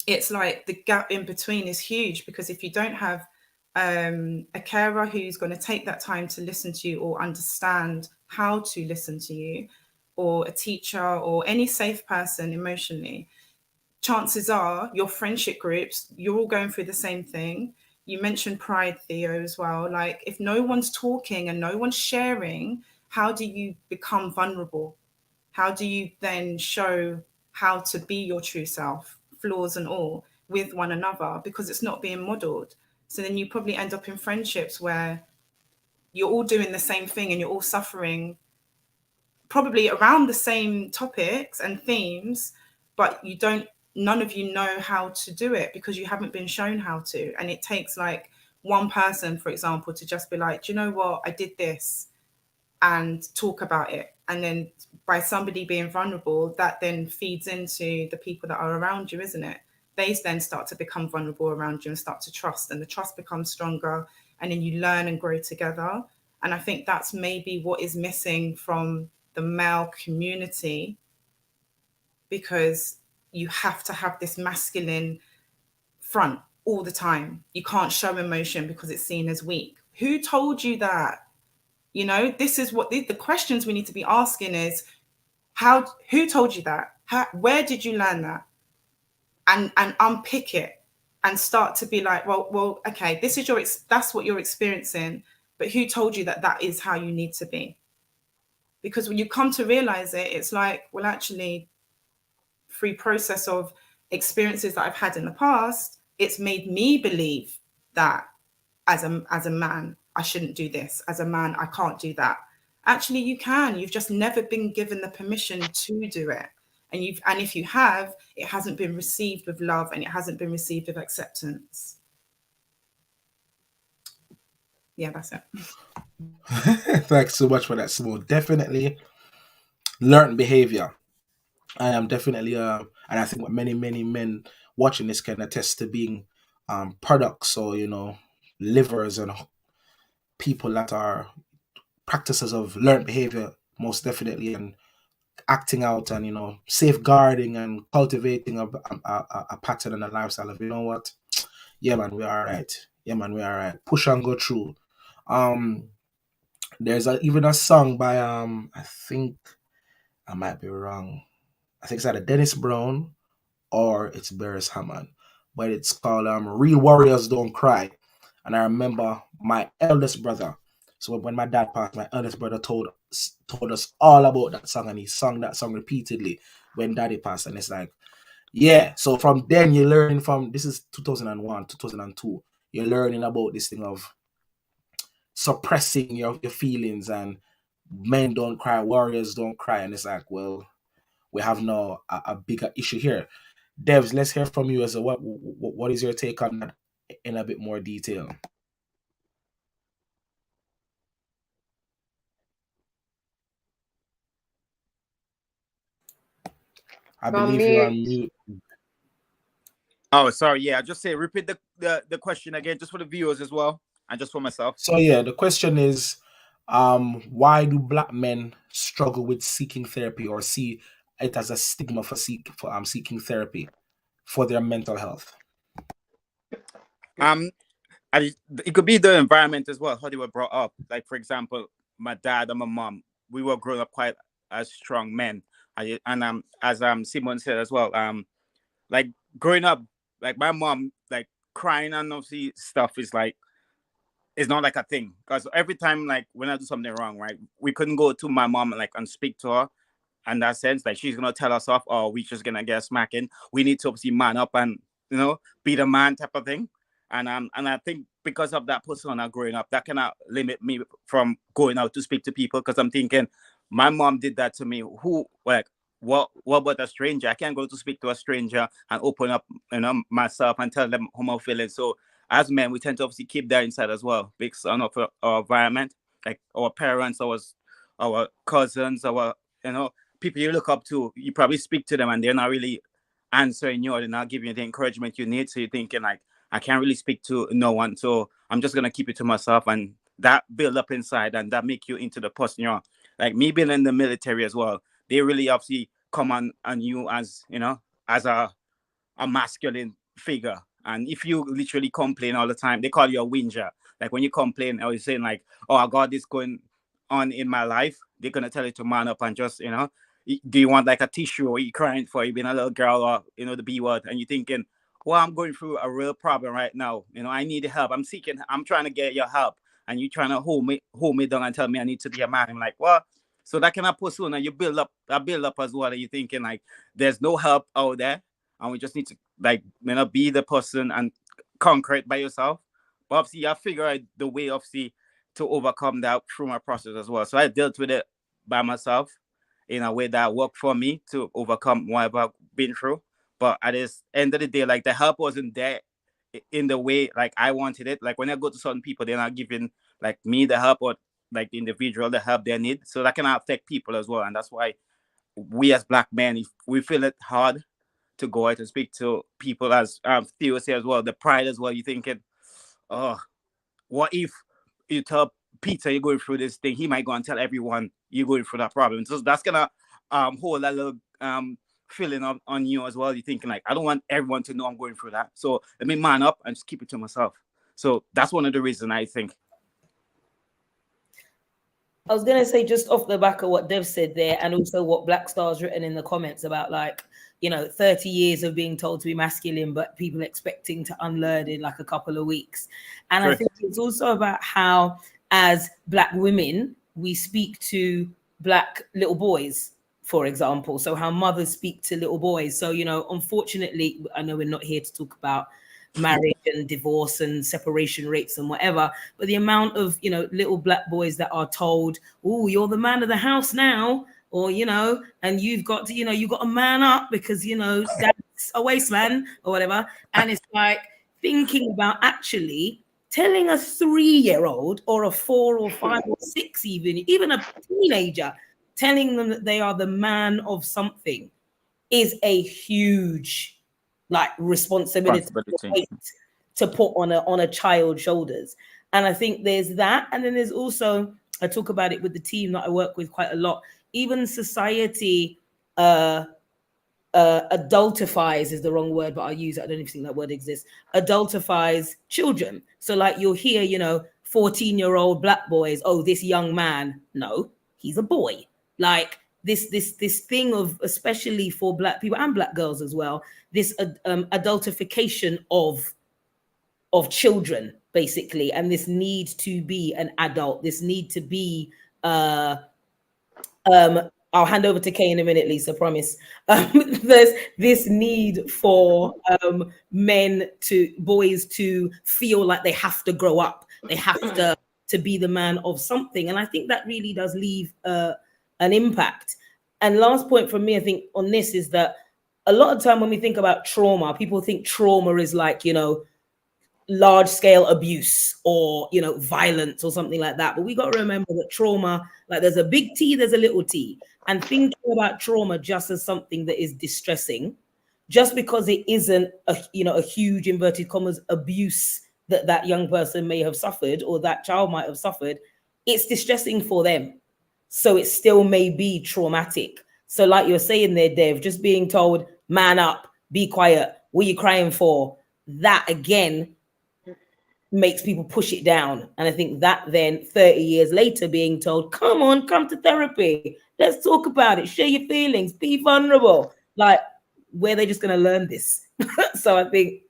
Speaker 5: It's like the gap in between is huge, because if you don't have a carer who's going to take that time to listen to you or understand how to listen to you, or a teacher or any safe person emotionally, chances are your friendship groups, you're all going through the same thing. You mentioned pride, Theo, as well. Like, if no one's talking and no one's sharing, how do you become vulnerable? How do you then show how to be your true self, flaws and all, with one another? Because it's not being modeled. So then you probably end up in friendships where you're all doing the same thing and you're all suffering probably around the same topics and themes, but none of you know how to do it because you haven't been shown how to. And it takes like one person, for example, to just be like, do you know what, I did this, and talk about it. And then by somebody being vulnerable, that then feeds into the people that are around you, isn't it? They then start to become vulnerable around you and start to trust, and the trust becomes stronger, and then you learn and grow together. And I think that's maybe what is missing from the male community, because you have to have this masculine front all the time. You can't show emotion because it's seen as weak. Who told you that? This is what the questions we need to be asking is, who told you that? Where did you learn that? And unpick it and start to be like, well, okay, this is that's what you're experiencing, but who told you that that is how you need to be? Because when you come to realize it, it's like, well, actually, through process of experiences that I've had in the past, it's made me believe that as a man, I shouldn't do this. As a man, I can't do that. Actually, you can. You've just never been given the permission to do it. And if you have, it hasn't been received with love, and it hasn't been received with acceptance. Yeah, that's it.
Speaker 3: Thanks so much for that, Simone. Definitely learned behavior. I am definitely, and I think many men watching this can attest to being products, or livers and people that are practices of learned behavior, most definitely, and acting out and safeguarding and cultivating a pattern and a lifestyle of, what, yeah man, we are right. Yeah man, we are right. Push and go through. There's even a song by I think I might be wrong. I think it's either Dennis Brown or it's Beres Hammond, but it's called "Real Warriors Don't Cry," And I remember my eldest brother. So when my dad passed, my eldest brother told us all about that song, and he sung that song repeatedly when daddy passed. And it's like, yeah. So from then you're learning from, this is 2001, 2002. You're learning about this thing of suppressing your feelings, and men don't cry, warriors don't cry. And it's like, well, we have now a bigger issue here. Devs, let's hear from you as a what is your take on that in a bit more detail? I
Speaker 2: You're on
Speaker 3: believe you're on
Speaker 2: mute.
Speaker 3: mute.
Speaker 1: Oh, sorry. Yeah, just say repeat the question again, just for the viewers as well, and just for myself.
Speaker 3: So yeah, the question is, why do Black men struggle with seeking therapy, or see it as a stigma for seeking therapy for their mental health?
Speaker 1: Um, it could be the environment as well, how they were brought up. Like, for example, my dad and my mom, we were growing up quite as strong men. And as Simon said as well, like growing up, like my mom, like crying and obviously stuff is like, it's not like a thing. Because every time, like when I do something wrong, right, we couldn't go to my mom and speak to her. In that sense, like she's gonna tell us off, or we just gonna get smacking. We need to obviously man up and be the man type of thing. And I think because of that persona growing up, that cannot limit me from going out to speak to people, because I'm thinking my mom did that to me. Who, like, what about a stranger? I can't go to speak to a stranger and open up, myself and tell them how I'm feeling. So as men, we tend to obviously keep that inside as well, because of our environment, like our parents, our cousins, our people you look up to. You probably speak to them and they're not really answering you, or they're not giving you the encouragement you need. So you're thinking like, I can't really speak to no one, so I'm just gonna keep it to myself, and that build up inside, and that make you into the person you are. Like me being in the military as well, they really obviously come on you as as a masculine figure. And if you literally complain all the time, they call you a whinger. Like when you complain or you're saying like, oh, I got this going on in my life, they're gonna tell you to man up and just, do you want like a tissue, or you crying for you being a little girl, or the B word, and you're thinking, well, I'm going through a real problem right now. I need help. I'm trying to get your help. And you trying to hold me down and tell me I need to be a man. I'm like, well, so that kind of persona you build up as well. And you're thinking like there's no help out there, and we just need to like be the person and conquer it by yourself. But obviously I figure out the way obviously to overcome that through my process as well. So I dealt with it by myself in a way that worked for me to overcome whatever I've been through. But at the end of the day, like the help wasn't there in the way like I wanted it. Like when I go to certain people, they're not giving like me the help, or like the individual the help they need. So that can affect people as well. And that's why we as Black men, if we feel it hard to go out and speak to people, as Theo said as well, the pride as well. You're thinking, oh, what if you tell Peter you're going through this thing, he might go and tell everyone you're going through that problem. So that's gonna hold a little feeling on you as well. You're thinking like, I don't want everyone to know I'm going through that. So let me man up and just keep it to myself. So that's one of the reasons I think.
Speaker 7: I was gonna say, just off the back of what Dev said there, and also what Black Star's written in the comments about, like, 30 years of being told to be masculine, but people expecting to unlearn in like a couple of weeks. And I think it's also about how, as Black women, we speak to Black little boys, for example. So how mothers speak to little boys. So, unfortunately, I know we're not here to talk about marriage and divorce and separation rates and whatever, but the amount of little Black boys that are told, oh, you're the man of the house now, or and you've got to you got to man up because that's a waste man or whatever. And it's like thinking about actually telling a 3-year-old or a 4 or 5 or 6, even a teenager, telling them that they are the man of something is a huge responsibility to put on a child's shoulders. And I think there's that. And then there's also, I talk about it with the team that I work with quite a lot, even society adultifies is the wrong word, but I'll use it. I don't even think that word exists. Adultifies children. So like you'll hear, 14-year-old Black boys, oh, this young man. No, he's a boy. Like this thing of, especially for Black people and Black girls as well, this adultification of children, basically, and this need to be an adult, this need to be I'll hand over to Kay in a minute, Lisa, promise. There's this need for boys to feel like they have to grow up, they have to be the man of something. And I think that really does leave an impact. And last point from me, I think, on this is that a lot of time when we think about trauma, people think trauma is like, large scale abuse or violence or something like that. But we got to remember that trauma, like there's a big T, there's a little t. And thinking about trauma just as something that is distressing, just because it isn't a huge inverted commas abuse that young person may have suffered or that child might have suffered, it's distressing for them. So it still may be traumatic. So like you're saying there, Dev, just being told, man up, be quiet, what are you crying for? That again makes people push it down. And I think that then 30 years later being told, come on, come to therapy, let's talk about it, share your feelings, be vulnerable, like, where they're just going to learn this. So I think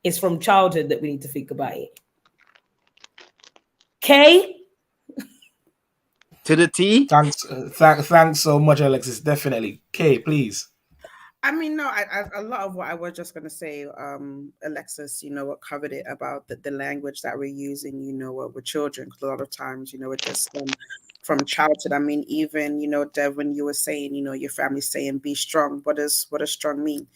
Speaker 7: it's from childhood that we need to think about it. Kay?
Speaker 1: To the T.
Speaker 3: Thanks so much, Alexis. Definitely. Kay, please.
Speaker 4: I mean, no, a lot of what I was just going to say, Alexis, what covered it about the language that we're using, with children. Because a lot of times, it just from childhood. I mean, even, Dev, when you were saying, your family's saying be strong. What does strong mean?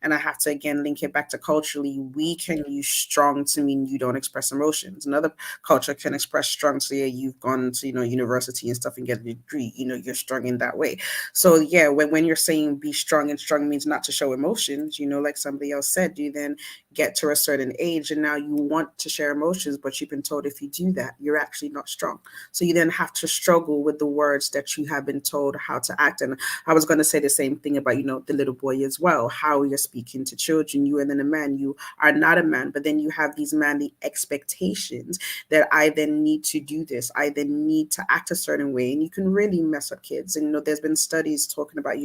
Speaker 4: And I have to, again, link it back to culturally. We can use strong to mean you don't express emotions. Another culture can express strong. So, yeah, you've gone to, university and stuff and get a degree. You're strong in that way. So, yeah, when you're saying be strong, and strong means not to show emotions, like somebody else said, you then get to a certain age and now you want to share emotions, but you've been told if you do that, you're actually not strong. So you then have to struggle with the words that you have been told how to act. And I was going to say the same thing about, the little boy as well, how you're speaking to children. You and then a man, you are not a man, but then you have these manly expectations that I then need to do this. I then need to act a certain way. And you can really mess up kids. And, there's been studies talking about,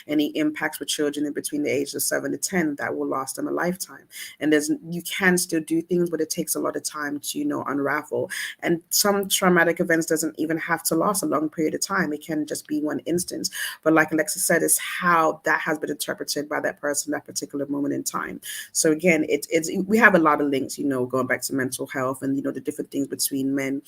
Speaker 4: any impacts with children in between the ages of 7 to 10 that will last them a lifetime. And you can still do things, but it takes a lot of time to, unravel. And some traumatic events doesn't even have to last a long period of time. It can just be one instance. But like Alexis said, it's how that has been interpreted by that person, that particular moment in time. So again, we have a lot of links, going back to mental health and, the different things between men.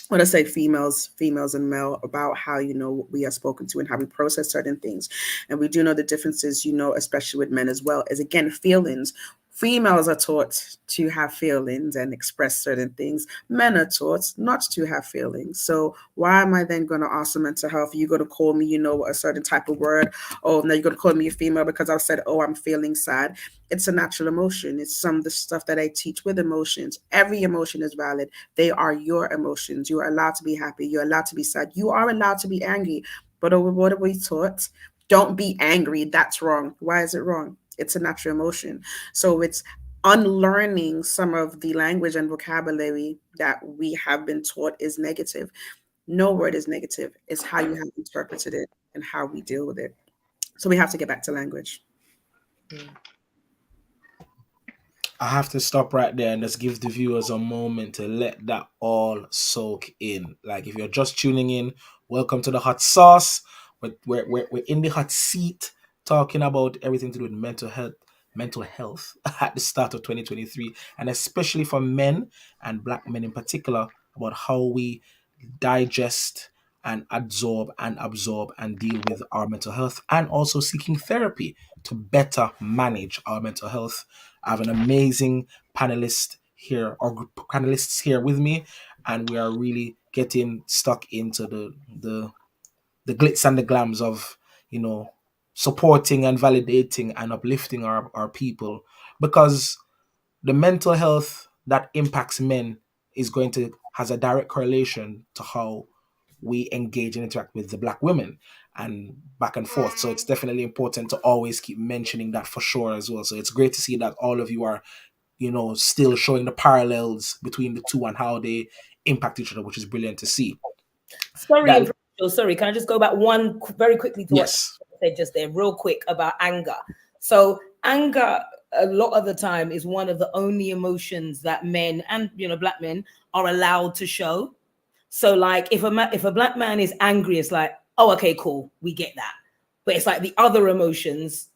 Speaker 4: When I say females and male, about how, we are spoken to and how we process certain things. And we do know the differences, especially with men as well, is again, feelings. Females are taught to have feelings and express certain things. Men are taught not to have feelings. So why am I then going to ask for mental health? You're going to call me, a certain type of word. Oh, now you're going to call me a female because I've said, oh, I'm feeling sad. It's a natural emotion. It's some of the stuff that I teach with emotions. Every emotion is valid. They are your emotions. You are allowed to be happy. You're allowed to be sad. You are allowed to be angry. But what are we taught? Don't be angry. That's wrong. Why is it wrong? It's a natural emotion. So it's unlearning some of the language and vocabulary that we have been taught is negative. No word is negative. It's how you have interpreted it and how we deal with it. So we have to get back to language.
Speaker 3: I have to stop right there and just give the viewers a moment to let that all soak in. Like, if you're just tuning in, welcome to the hot sauce. We're in the hot seat talking about everything to do with mental health at the start of 2023, and especially for men and Black men in particular, about how we digest and absorb and deal with our mental health, and also seeking therapy to better manage our mental health. I have an amazing panelist here, or group of panelists here with me, and we are really getting stuck into the glitz and the glams of, supporting and validating and uplifting our people, because the mental health that impacts men has a direct correlation to how we engage and interact with the Black women, and back and forth. So it's definitely important to always keep mentioning that for sure as well. So it's great to see that all of you are, still showing the parallels between the two and how they impact each other, which is brilliant to see.
Speaker 7: Sorry, can I just go back very quickly to what you said just there, real quick, about anger? So anger, a lot of the time is one of the only emotions that men and, you know, black men are allowed to show. So like if a black man is angry, it's like, oh, okay, cool, we get that. But it's like the other emotions,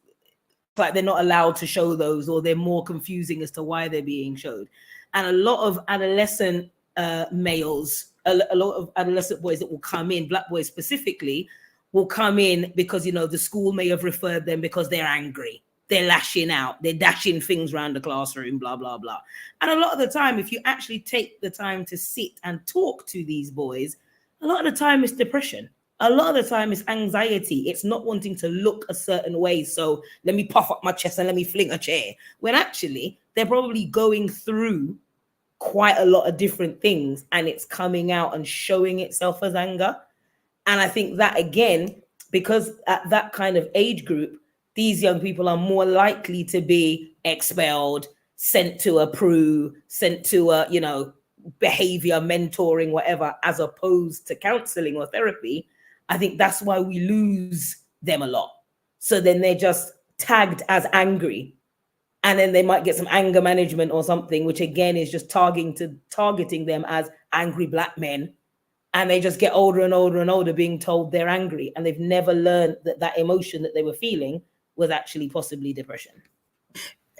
Speaker 7: like they're not allowed to show those, or they're more confusing as to why they're being showed. And a lot of adolescent males, a lot of adolescent boys that will come in, black boys specifically, will come in because, you know, the school may have referred them because they're angry. They're lashing out. They're dashing things around the classroom, blah, blah, blah. And a lot of the time, if you actually take the time to sit and talk to these boys, a lot of the time it's depression. A lot of the time it's anxiety. It's not wanting to look a certain way. So let me puff up my chest and let me fling a chair. When actually they're probably going through quite a lot of different things, and it's coming out and showing itself as anger. And I think that, again, because at that kind of age group, these young people are more likely to be expelled, sent to a PRU, sent to a, you know, behavior mentoring, whatever, as opposed to counseling or therapy. I think that's why we lose them a lot. So then they're just tagged as angry. And then they might get some anger management or something, which again is just targeting them as angry black men. And they just get older and older and older being told they're angry. And they've never learned that that emotion that they were feeling was actually possibly depression.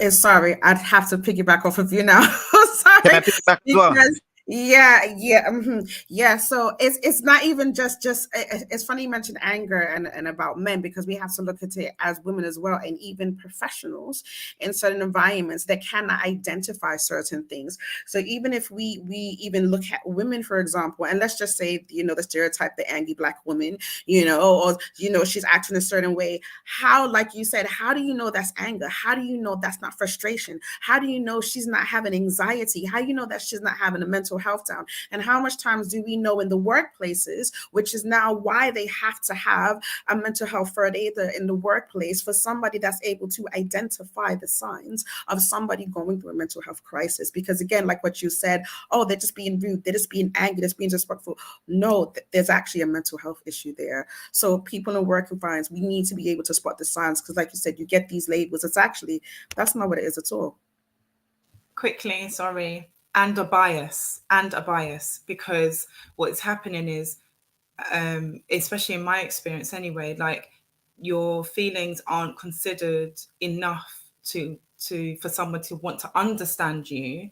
Speaker 4: Sorry, I'd have to piggyback off of you now. Sorry.
Speaker 1: Can I piggyback as well?
Speaker 4: Yeah. So it's not even just it's funny you mentioned anger and about men, because we have to look at it as women as well, and even professionals in certain environments that cannot identify certain things. So even if we even look at women, for example, and let's just say, you know, the stereotype, the angry black woman, you know, or, you know, she's acting a certain way. How, like you said, how do you know that's anger? How do you know that's not frustration? How do you know she's not having anxiety? How do you know that she's not having a mental health down? And how much times do we know in the workplaces, which is now why they have to have a mental health third aider in the workplace, for somebody that's able to identify the signs of somebody going through a mental health crisis? Because again, like what you said, oh, they're just being rude, they're just being angry, they're just being disrespectful. No, there's actually a mental health issue there. So people in work environments, we need to be able to spot the signs, because like you said, you get these labels. That's not what it is at all.
Speaker 5: Quickly, sorry. And a bias, because what's happening is, especially in my experience anyway, like your feelings aren't considered enough for someone to want to understand you.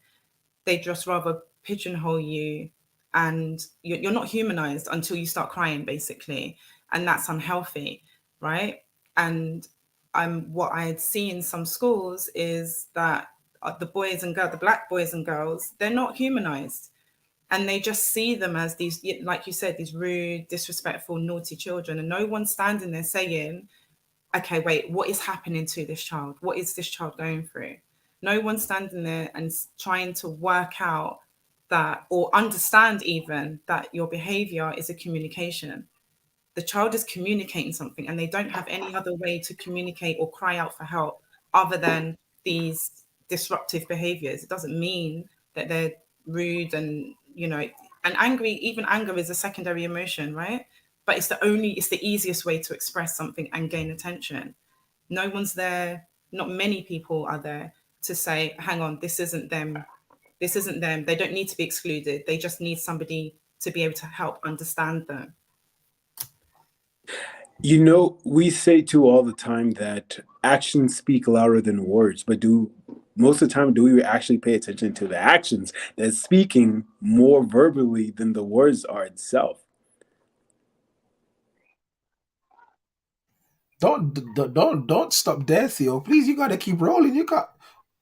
Speaker 5: They just rather pigeonhole you, and you're not humanized until you start crying, basically, and that's unhealthy, right? And what I see in some schools is that the black boys and girls, they're not humanized, and they just see them as these, like you said, these rude, disrespectful, naughty children, and no one's standing there saying, okay, wait, what is happening to this child? What is this child going through? No one's standing there and trying to work out that, or understand even, that your behavior is a communication. The child is communicating something, and they don't have any other way to communicate or cry out for help other than these disruptive behaviors. It doesn't mean that they're rude and, you know, and angry. Even anger is a secondary emotion, right? But it's the easiest way to express something and gain attention. No one's there, not many people are there to say, hang on, this isn't them. They don't need to be excluded. They just need somebody to be able to help understand them.
Speaker 6: You know, we say too all the time that actions speak louder than words, but most of the time, do we actually pay attention to the actions that's speaking more verbally than the words are itself?
Speaker 3: Don't stop there, Theo. Please, you gotta keep rolling. You got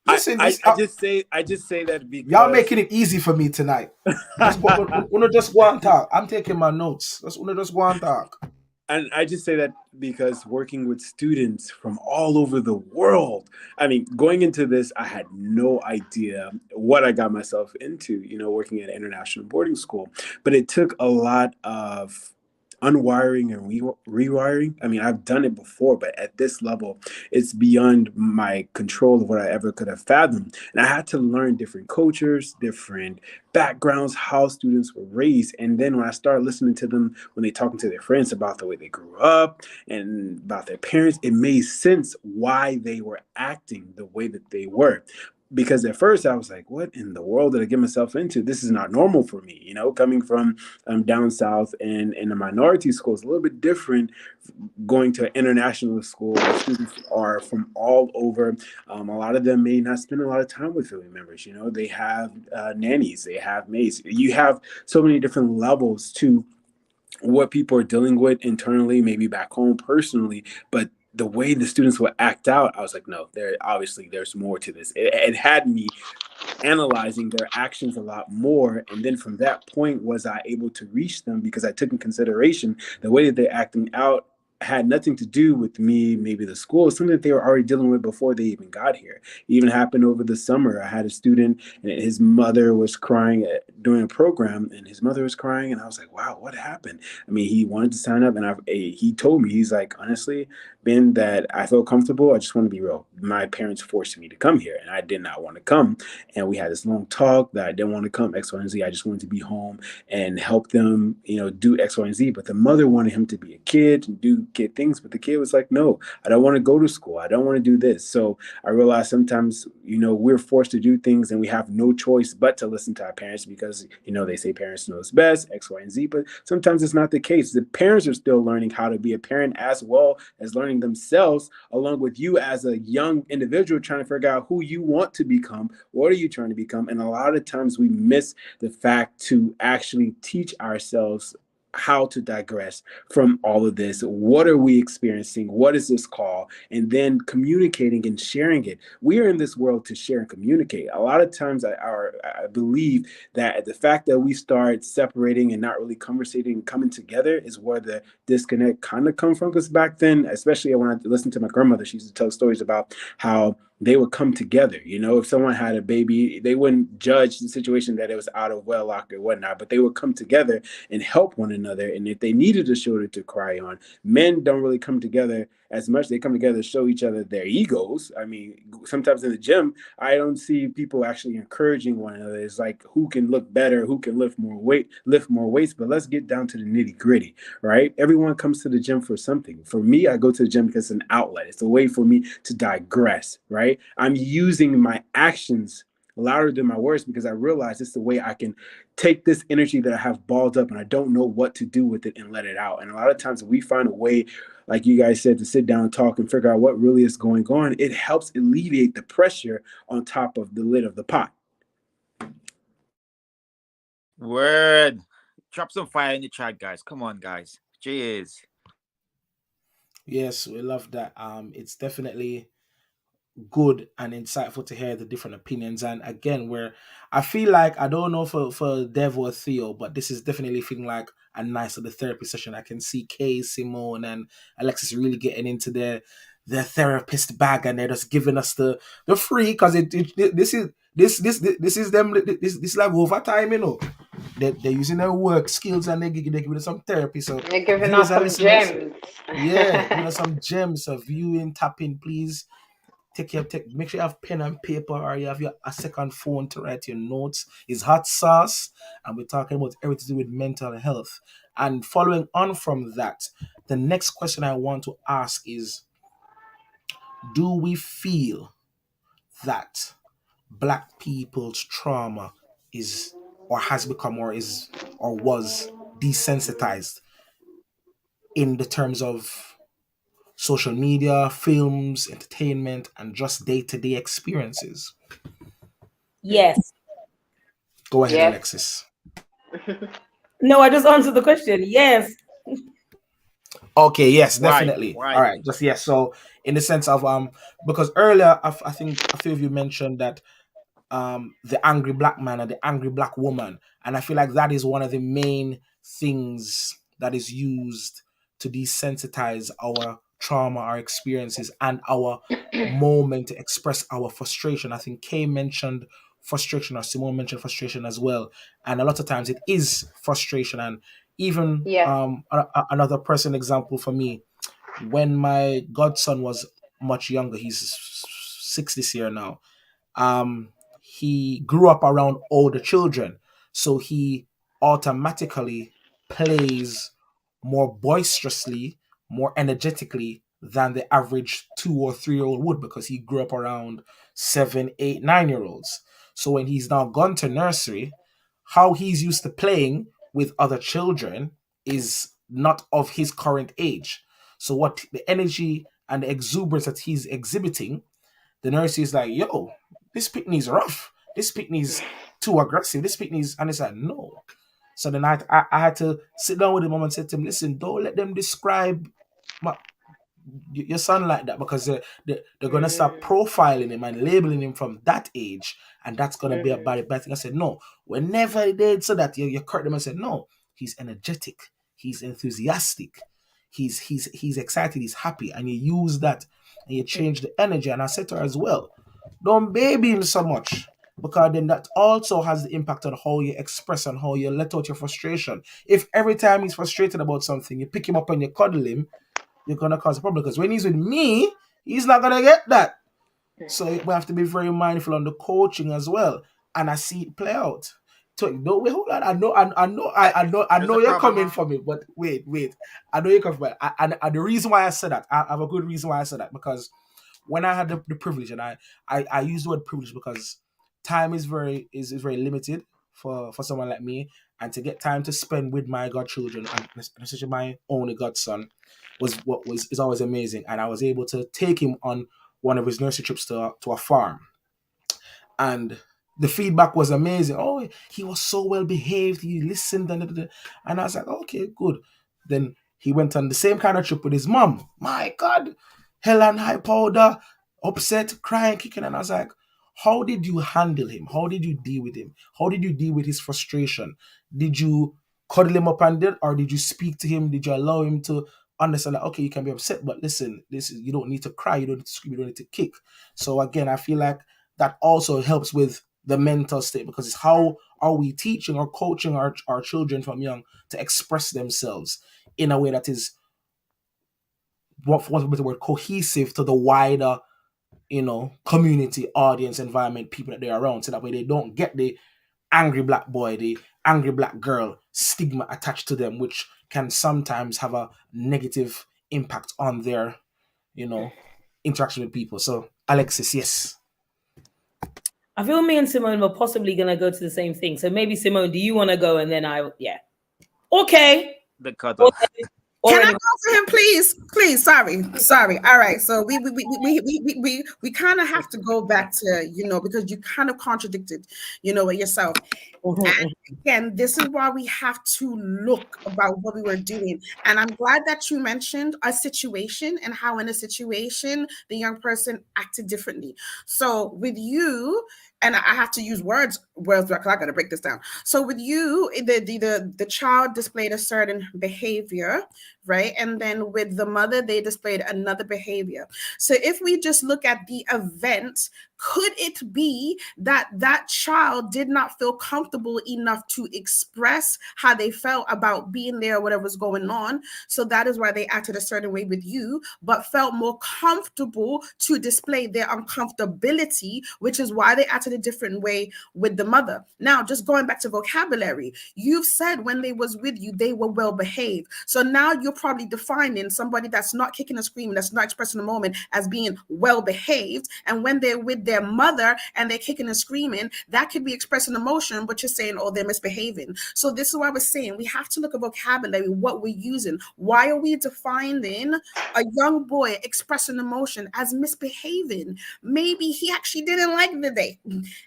Speaker 3: listen.
Speaker 6: I just say that because
Speaker 3: y'all making it easy for me tonight. Just go and talk. I'm taking my notes. Just go and talk.
Speaker 6: And I just say that because working with students from all over the world, I mean, going into this, I had no idea what I got myself into, you know, working at an international boarding school. But it took a lot of unwiring and rewiring. I mean, I've done it before, but at this level, it's beyond my control of what I ever could have fathomed. And I had to learn different cultures, different backgrounds, how students were raised. And then when I started listening to them, when they talking to their friends about the way they grew up and about their parents, it made sense why they were acting the way that they were. Because at first I was like, what in the world did I get myself into? This is not normal for me, coming from down south and in a minority school. It's a little bit different going to an international school where students are from all over. A lot of them may not spend a lot of time with family members. They have nannies, they have maids. You have so many different levels to what people are dealing with internally, maybe back home personally, but the way the students would act out, I was like, no, there's more to this. It had me analyzing their actions a lot more. And then from that point, was I able to reach them because I took in consideration the way that they're acting out had nothing to do with me, maybe the school, something that they were already dealing with before they even got here. It even happened over the summer. I had a student and his mother was crying during a program, and his mother was crying. And I was like, wow, what happened? I mean, he wanted to sign up, and he told me, he's like, honestly, Ben, that I felt comfortable. I just want to be real. My parents forced me to come here, and I did not want to come. And we had this long talk that I didn't want to come, X, Y, and Z. I just wanted to be home and help them, do X, Y, and Z. But the mother wanted him to be a kid and do kid things. But the kid was like, no, I don't want to go to school. I don't want to do this. So I realized sometimes, we're forced to do things and we have no choice but to listen to our parents because, they say parents knows best, X, Y, and Z. But sometimes it's not the case. The parents are still learning how to be a parent as well as learning themselves, along with you as a young individual trying to figure out who you want to become. What are you trying to become? And a lot of times we miss the fact to actually teach ourselves how to digress from all of this. What are we experiencing? What is this call? And then communicating and sharing it. We are in this world to share and communicate. A lot of times I believe that the fact that we start separating and not really conversating and coming together is where the disconnect kind of come from. Because back then, especially when I listened to my grandmother, she used to tell stories about how they would come together. If someone had a baby, they wouldn't judge the situation that it was out of wedlock or whatnot, but they would come together and help one another. And if they needed a shoulder to cry on, men don't really come together as much. They come together to show each other their egos. I mean, sometimes in the gym, I don't see people actually encouraging one another. It's like, who can look better, who can lift more weights, but let's get down to the nitty gritty, right? Everyone comes to the gym for something. For me, I go to the gym because it's an outlet. It's a way for me to digress, right? I'm using my actions louder than my words because I realize it's the way I can take this energy that I have balled up and I don't know what to do with it and let it out. And a lot of times we find a way, like you guys said, to sit down and talk and figure out what really is going on. It helps alleviate the pressure on top of the lid of the pot.
Speaker 1: Word. Drop some fire in the chat, guys. Come on, guys. Cheers.
Speaker 3: Yes, we love that. It's definitely good and insightful to hear the different opinions. And again, where I feel like, I don't know for Dev or Theo, but this is definitely feeling like a nice of the therapy session. I can see Kay, Simone, and Alexis really getting into their therapist bag, and they're just giving us the free, because this is them, this is like overtime, they're using their work skills and they're giving us some therapy. So
Speaker 2: They're giving
Speaker 3: viewers
Speaker 2: us
Speaker 3: and
Speaker 2: some
Speaker 3: listeners,
Speaker 2: gems.
Speaker 3: yeah, giving us some gems. So viewing, tapping, please make sure you have pen and paper, or you have a second phone to write your notes. It's hot sauce, and we're talking about everything to do with mental health. And following on from that, the next question I want to ask is, do we feel that Black people's trauma is, or has become, or is, or was desensitized in the terms of social media, films, entertainment, and just day-to-day experiences?
Speaker 7: Yes.
Speaker 3: Go ahead,
Speaker 2: Yes.
Speaker 3: Alexis.
Speaker 7: No, I just answered the question. Yes.
Speaker 3: Okay, yes,
Speaker 1: Why?
Speaker 3: definitely.
Speaker 1: Why?
Speaker 3: All right, just yes. So in the sense of because earlier I think a few of you mentioned that the angry Black man and the angry Black woman, and I feel like that is one of the main things that is used to desensitize our trauma, our experiences, and our moment to express our frustration. I think Kay mentioned frustration, or Simone mentioned frustration as well, and a lot of times it is frustration, and Even
Speaker 2: Yeah.
Speaker 3: another person example for me, when my godson was much younger, he's 6 this year now. He grew up around older children, so he automatically plays more boisterously, more energetically than the average 2 or 3 year old would, because he grew up around 7, 8, 9 year olds. So when he's now gone to nursery, how he's used to playing with other children is not of his current age. So what the energy and the exuberance that he's exhibiting, the nurse is like, yo, this picnic's rough. This picnic's too aggressive. This picnic's, and it's like, no. So then I had to sit down with him and said to him, listen, don't let them describe my, your son like that, because they're going to start profiling him and labeling him from that age. And that's going to be a bad thing. I said, no, whenever they said that, you correct them and said, no, he's energetic. He's enthusiastic. He's excited. He's happy. And you use that and you change the energy. And I said to her as well, don't baby him so much, because then that also has the impact on how you express and how you let out your frustration. If every time he's frustrated about something, you pick him up and you cuddle him, you're going to cause a problem, because when he's with me, he's not going to get that. So we have to be very mindful on the coaching as well. And I see it play out. So no, wait, hold on. I know you're coming for me, but wait. I know you're coming for me. And the reason why I said that, I have a good reason why I said that, because when I had the privilege, and I use the word privilege because time is very limited for someone like me, and to get time to spend with my godchildren, and especially my only godson, is always amazing. And I was able to take him on one of his nursery trips to a farm, and the feedback was amazing. Oh, he was so well behaved. He listened, and I was like, okay, good. Then he went on the same kind of trip with his mom. My God, hell and high powder, upset, crying, kicking, and I was like, how did you handle him? How did you deal with him? How did you deal with his frustration? Did you cuddle him up and or did you speak to him? Did you allow him to understand that, okay, you can be upset, but listen, you don't need to cry, you don't need to scream, you don't need to kick. So again, I feel like that also helps with the mental state, because it's how are we teaching or coaching our children from young to express themselves in a way that is, what was the word, cohesive to the wider, community, audience, environment, people that they're around, so that way they don't get the angry black boy, the angry black girl stigma attached to them, which can sometimes have a negative impact on their, interaction with people. So Alexis, yes.
Speaker 7: I feel me and Simone were possibly going to go to the same thing. So maybe, Simone, do you want to go? And then okay.
Speaker 1: The cutoff.
Speaker 4: Can I go for him, please? Please, sorry. All right. So we kind of have to go back to, because you kind of contradicted, with yourself. And again, this is why we have to look about what we were doing. And I'm glad that you mentioned a situation and how in a situation the young person acted differently. So with you, and I have to use words because I got to break this down. So with you, the child displayed a certain behavior, right? And then with the mother, they displayed another behavior. So if we just look at the event, could it be that that child did not feel comfortable enough to express how they felt about being there, whatever was going on? So that is why they acted a certain way with you, but felt more comfortable to display their uncomfortability, which is why they acted a different way with the mother. Now, just going back to vocabulary, you've said when they was with you, they were well behaved. So now you're probably defining somebody that's not kicking and screaming, that's not expressing the moment as being well behaved. And when they're with their mother and they're kicking and screaming, that could be expressing emotion, but you're saying, oh, they're misbehaving. So this is what I was saying. We have to look at vocabulary, what we're using. Why are we defining a young boy expressing emotion as misbehaving? Maybe he actually didn't like the day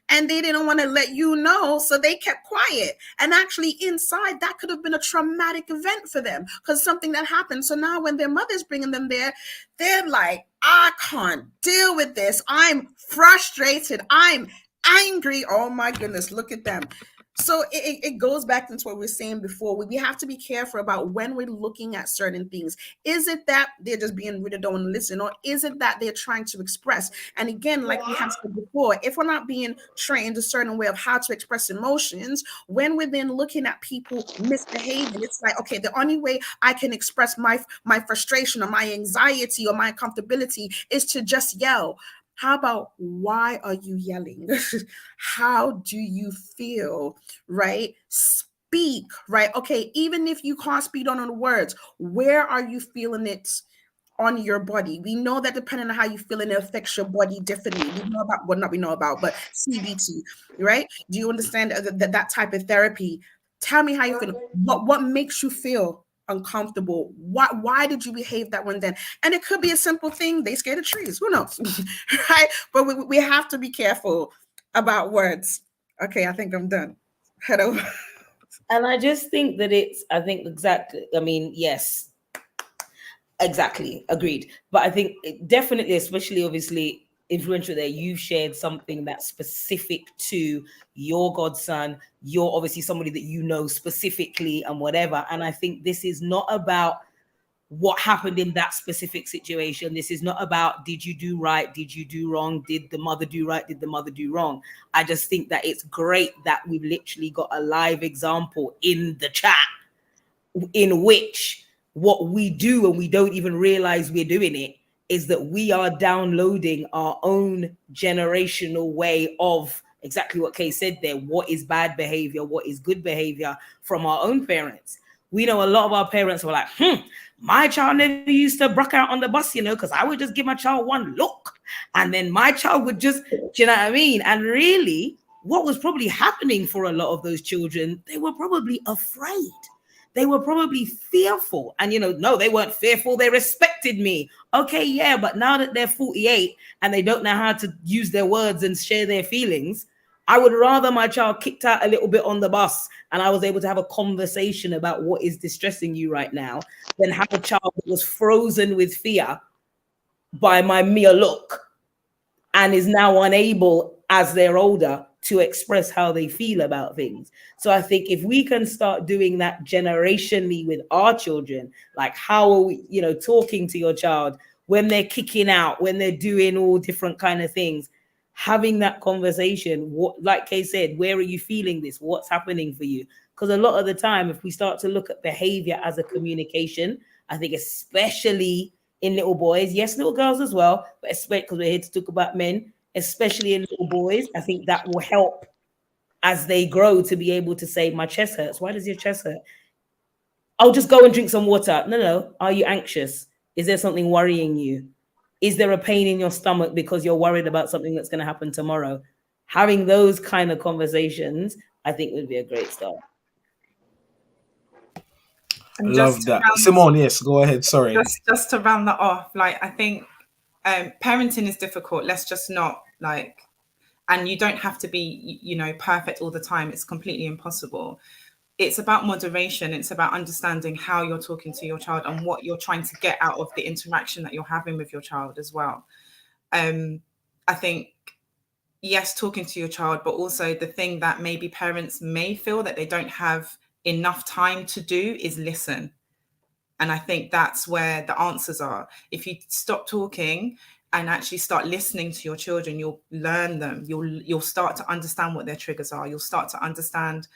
Speaker 4: and they didn't want to let you know, so they kept quiet. And actually inside, that could have been a traumatic event for them because something that happened. So now when their mother's bringing them there, they're like, I can't deal with this. I'm frustrated. I'm angry. Oh my goodness, look at them. So it goes back into what we were saying before. We have to be careful about when we're looking at certain things. Is it that they're just being rude and don't want to listen, or is it that they're trying to express? And again, like we have said before, if we're not being trained a certain way of how to express emotions, when we're then looking at people misbehaving, it's like, okay, the only way I can express my frustration or my anxiety or my uncomfortability is to just yell. How about, why are you yelling? How do you feel? Right? Speak, right? Okay, even if you can't speak on the words, where are you feeling it on your body? We know that depending on how you feel, it affects your body differently. We know about, well, not we know about, but CBT, right? Do you understand that type of therapy? Tell me how you feel. What makes you feel uncomfortable? Why did you behave that one then? And it could be a simple thing. They scared of trees. Who knows? Right? But we have to be careful about words. Okay, I think I'm done. Head over.
Speaker 7: And I just think that I think exactly, I mean, yes, exactly, agreed. But I think definitely, especially obviously influential there, you've shared something that's specific to your godson. You're obviously somebody that you know specifically and whatever. And I think this is not about what happened in that specific situation. This is not about, did you do right? Did you do wrong? Did the mother do right? Did the mother do wrong? I just think that it's great that we've literally got a live example in the chat in which what we do and we don't even realize we're doing it is that we are downloading our own generational way of exactly what Kay said there. What is bad behavior? What is good behavior from our own parents? We know a lot of our parents were like, my child never used to bruck out on the bus, because I would just give my child one look. And then my child would just, do you know what I mean? And really, what was probably happening for a lot of those children, they were probably afraid. They were probably fearful. And, no, they weren't fearful. They respected me. Okay, yeah, but now that they're 48 and they don't know how to use their words and share their feelings, I would rather my child kicked out a little bit on the bus and I was able to have a conversation about what is distressing you right now than have a child that was frozen with fear by my mere look and is now unable, as they're older, to express how they feel about things. So I think if we can start doing that generationally with our children, like how are we, talking to your child when they're kicking out, when they're doing all different kind of things, having that conversation, what, like Kay said, where are you feeling this? What's happening for you? Because a lot of the time, if we start to look at behavior as a communication, I think especially in little boys, yes, little girls as well, but especially because we're here to talk about men, especially in little boys, I think that will help as they grow to be able to say, my chest hurts. Why does your chest hurt? I'll just go and drink some water. No. Are you anxious? Is there something worrying you? Is there a pain in your stomach because you're worried about something that's going to happen tomorrow? Having those kind of conversations, I think would be a great start.
Speaker 3: And love that. Simone, yes, go ahead. Sorry.
Speaker 5: Just to round that off, I think parenting is difficult. Let's just not and you don't have to be, perfect all the time. It's completely impossible. It's about moderation. It's about understanding how you're talking to your child and what you're trying to get out of the interaction that you're having with your child as well. I think, yes, talking to your child, but also the thing that maybe parents may feel that they don't have enough time to do is listen. And I think that's where the answers are. If you stop talking and actually start listening to your children, you'll learn them. You'll start to understand what their triggers are. You'll start to understand,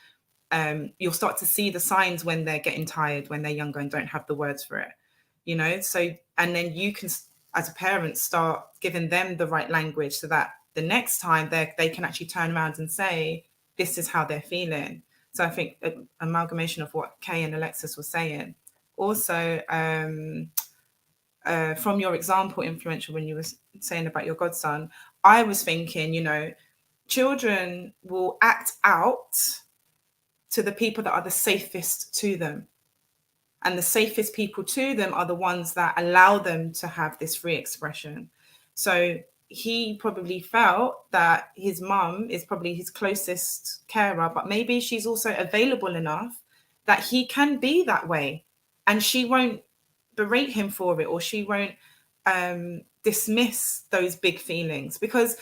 Speaker 5: you'll start to see the signs when they're getting tired, when they're younger and don't have the words for it, So, and then you can, as a parent, start giving them the right language so that the next time they can actually turn around and say, this is how they're feeling. So I think an amalgamation of what Kay and Alexis were saying. Also, from your example, influential, when you were saying about your godson, I was thinking, children will act out to the people that are the safest to them. And the safest people to them are the ones that allow them to have this free expression. So he probably felt that his mum is probably his closest carer, but maybe she's also available enough that he can be that way. And she won't berate him for it, or she won't dismiss those big feelings. Because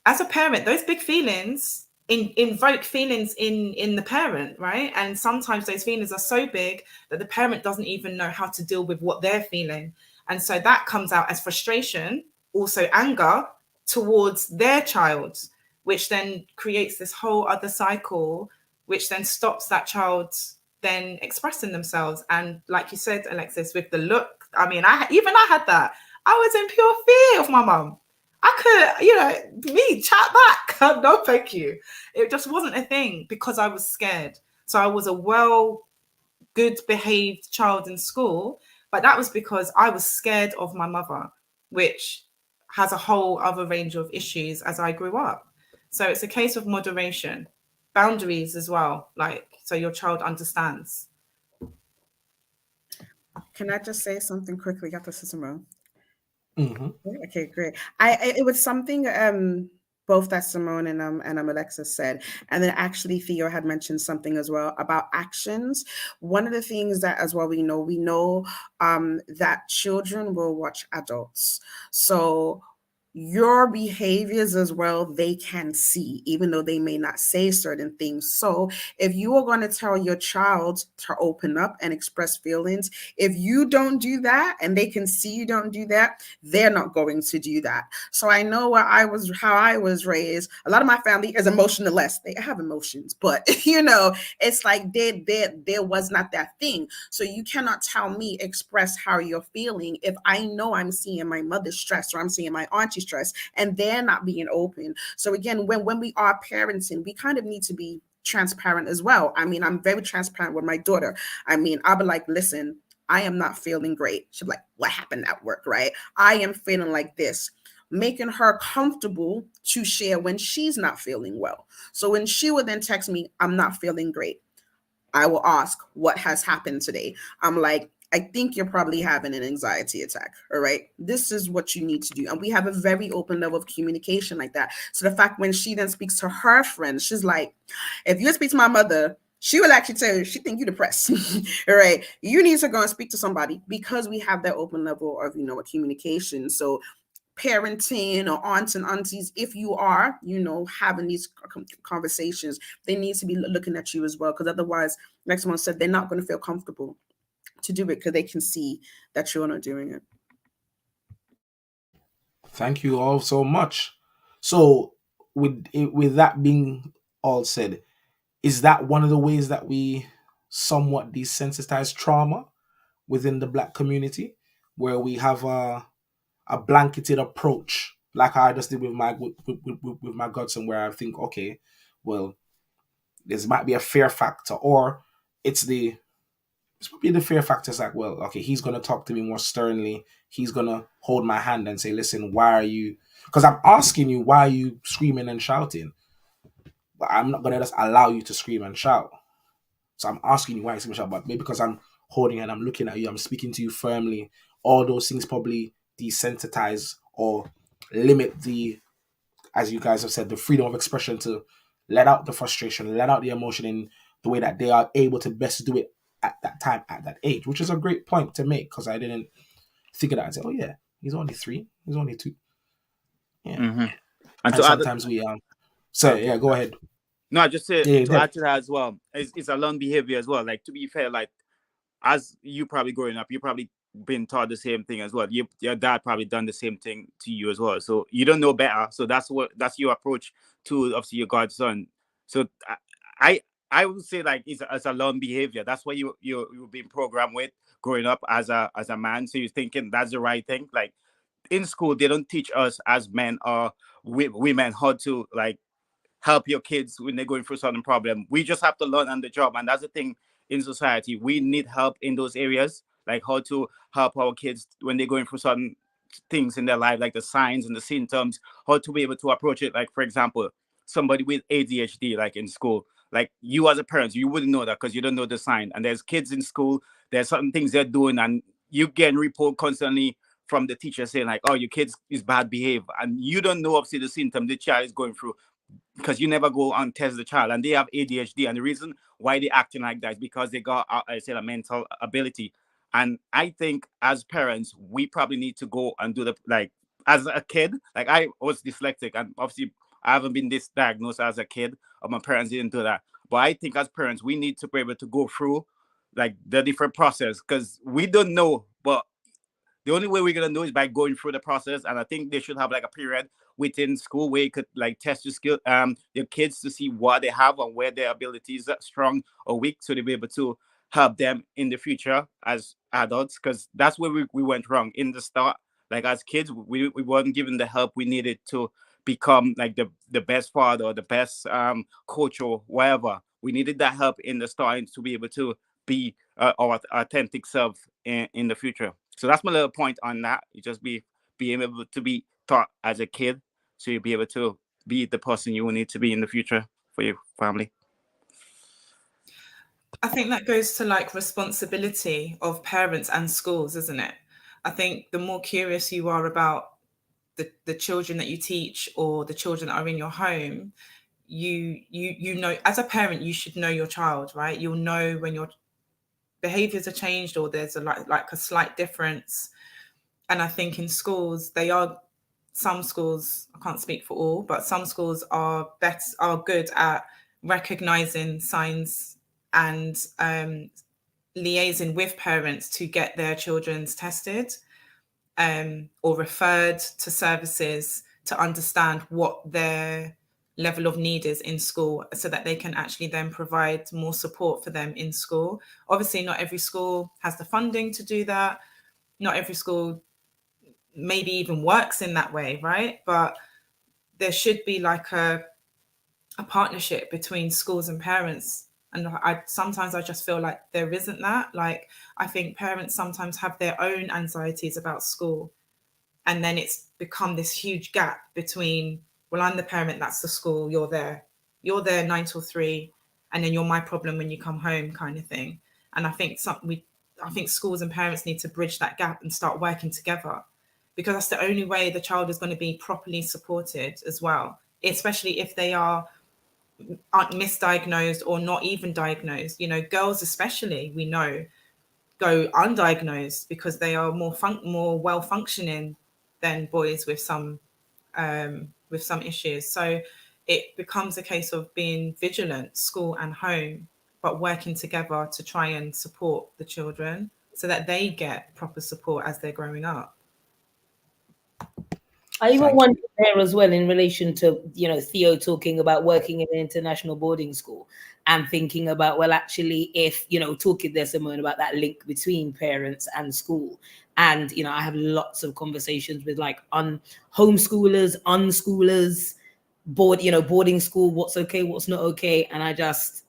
Speaker 5: as a parent, those big feelings, invoke feelings in the parent, right? And sometimes those feelings are so big that the parent doesn't even know how to deal with what they're feeling. And so that comes out as frustration, also anger towards their child, which then creates this whole other cycle, which then stops that child then expressing themselves. And like you said, Alexis, with the look, I mean, I had that. I was in pure fear of my mum. I could, me chat back. No, thank you. It just wasn't a thing because I was scared. So I was a good behaved child in school, but that was because I was scared of my mother, which has a whole other range of issues as I grew up. So it's a case of moderation, boundaries as well, like so your child understands.
Speaker 4: Can I just say something quickly after Simone?
Speaker 3: Mm-hmm.
Speaker 4: Okay, great. It was something both that Simone and Alexis said, and then actually Theo had mentioned something as well about actions. One of the things that as well we know that children will watch adults. So your behaviors as well, they can see, even though they may not say certain things. So if you are going to tell your child to open up and express feelings, if you don't do that and they can see you don't do that, they're not going to do that. So I know how I was raised. A lot of my family is emotionless. They have emotions, but it's like there was not that thing. So you cannot tell me express how you're feeling if I know I'm seeing my mother's stress or I'm seeing my auntie's stress and they're not being open. So again, when we are parenting, we kind of need to be transparent as well. I mean, I'm very transparent with my daughter. I mean, I'll be like, listen, I am not feeling great. She'll be like, what happened at work, right? I am feeling like this. Making her comfortable to share when she's not feeling well. So when she would then text me, I'm not feeling great, I will ask, what has happened today? I'm like, I think you're probably having an anxiety attack. All right. This is what you need to do. And we have a very open level of communication like that. So the fact when she then speaks to her friends, she's like, if you speak to my mother, she will actually tell you she think you're depressed. All right. You need to go and speak to somebody because we have that open level of, a communication. So parenting or aunts and aunties, if you are, having these conversations, they need to be looking at you as well. Because otherwise, like someone said, they're not going to feel comfortable to do it because they can see that you're not doing it.
Speaker 3: Thank you all so much. So, with that being all said, is that one of the ways that we somewhat desensitize trauma within the Black community, where we have a blanketed approach, like I just did with my godson, where I think, okay, well, this might be a fear factor, or it's probably the fear factor is like, well, okay, he's gonna talk to me more sternly. He's gonna hold my hand and say, listen, why are you? Because I'm asking you, why are you screaming and shouting? But I'm not gonna just allow you to scream and shout. So I'm asking you why you scream and shout, but maybe because I'm holding and I'm looking at you, I'm speaking to you firmly. All those things probably desensitize or limit the, as you guys have said, the freedom of expression to let out the frustration, let out the emotion in the way that they are able to best do it at that time, at that age, which is a great point to make because I didn't think of that and say, oh yeah, he's only 3, he's only 2. Yeah.
Speaker 1: Mm-hmm.
Speaker 3: And sometimes we so
Speaker 1: okay.
Speaker 3: Yeah, go ahead.
Speaker 1: No, I just say to add to that as well, it's a learned behavior as well. Like, to be fair, like, as you probably growing up, you probably been taught the same thing as well. Your dad probably done the same thing to you as well. So you don't know better. So that's your approach to obviously your godson. So I would say like it's a learned behavior. That's what you've been programmed with growing up as a man. So you're thinking that's the right thing. Like in school, they don't teach us as men or women how to like help your kids when they're going through certain problem. We just have to learn on the job, and that's the thing in society. We need help in those areas, like how to help our kids when they're going through certain things in their life, like the signs and the symptoms, how to be able to approach it. Like, for example, somebody with ADHD, like in school, like you as a parent, you wouldn't know that because you don't know the sign. And there's kids in school, there's certain things they're doing, and you get report constantly from the teacher saying like, oh, your kids is bad behavior, and you don't know obviously the symptom the child is going through because you never go and test the child, and they have ADHD, and the reason why they're acting like that is because they got I said a mental ability. And I think as parents we probably need to go and do the, like, as a kid, like I was dyslexic and obviously I haven't been this diagnosed as a kid, or my parents didn't do that. But I think as parents, we need to be able to go through like the different process, because we don't know, but the only way we're gonna know is by going through the process. And I think they should have like a period within school where you could like test your skill, your kids to see what they have and where their abilities are strong or weak, so they'll be able to help them in the future as adults. Because that's where we went wrong in the start. Like as kids, we weren't given the help we needed to become like the best father or the best coach or whatever. We needed that help in the starting to be able to be our authentic self in the future. So that's my little point on that. You just being able to be taught as a kid, so you'll be able to be the person you will need to be in the future for your family.
Speaker 5: I think that goes to like responsibility of parents and schools, isn't it? I think the more curious you are about the children that you teach or the children that are in your home, you know, as a parent, you should know your child, right? You'll know when your behaviors are changed or there's like a slight difference. And I think in schools, some schools, I can't speak for all, but some schools are good at recognizing signs and liaising with parents to get their children's tested or referred to services to understand what their level of need is in school, so that they can actually then provide more support for them in school. Obviously, not every school has the funding to do that. Not every school maybe even works in that way, right? But there should be like a partnership between schools and parents. And sometimes I just feel like there isn't that. Like, I think parents sometimes have their own anxieties about school. And then it's become this huge gap between, well, I'm the parent, that's the school, you're there 9 till 3, and then you're my problem when you come home, kind of thing. And I think schools and parents need to bridge that gap and start working together, because that's the only way the child is going to be properly supported as well, especially if they aren't misdiagnosed or not even diagnosed. You know, girls especially, we know, go undiagnosed because they are more well functioning than boys with some issues. So it becomes a case of being vigilant, school and home, but working together to try and support the children so that they get proper support as they're growing up.
Speaker 7: I even wonder there as well in relation to, you know, Theo talking about working in an international boarding school and thinking about, well, actually, if, you know, talking there, Simone, about that link between parents and school. And, you know, I have lots of conversations with like homeschoolers, unschoolers, boarding school, what's okay, what's not okay. And I just,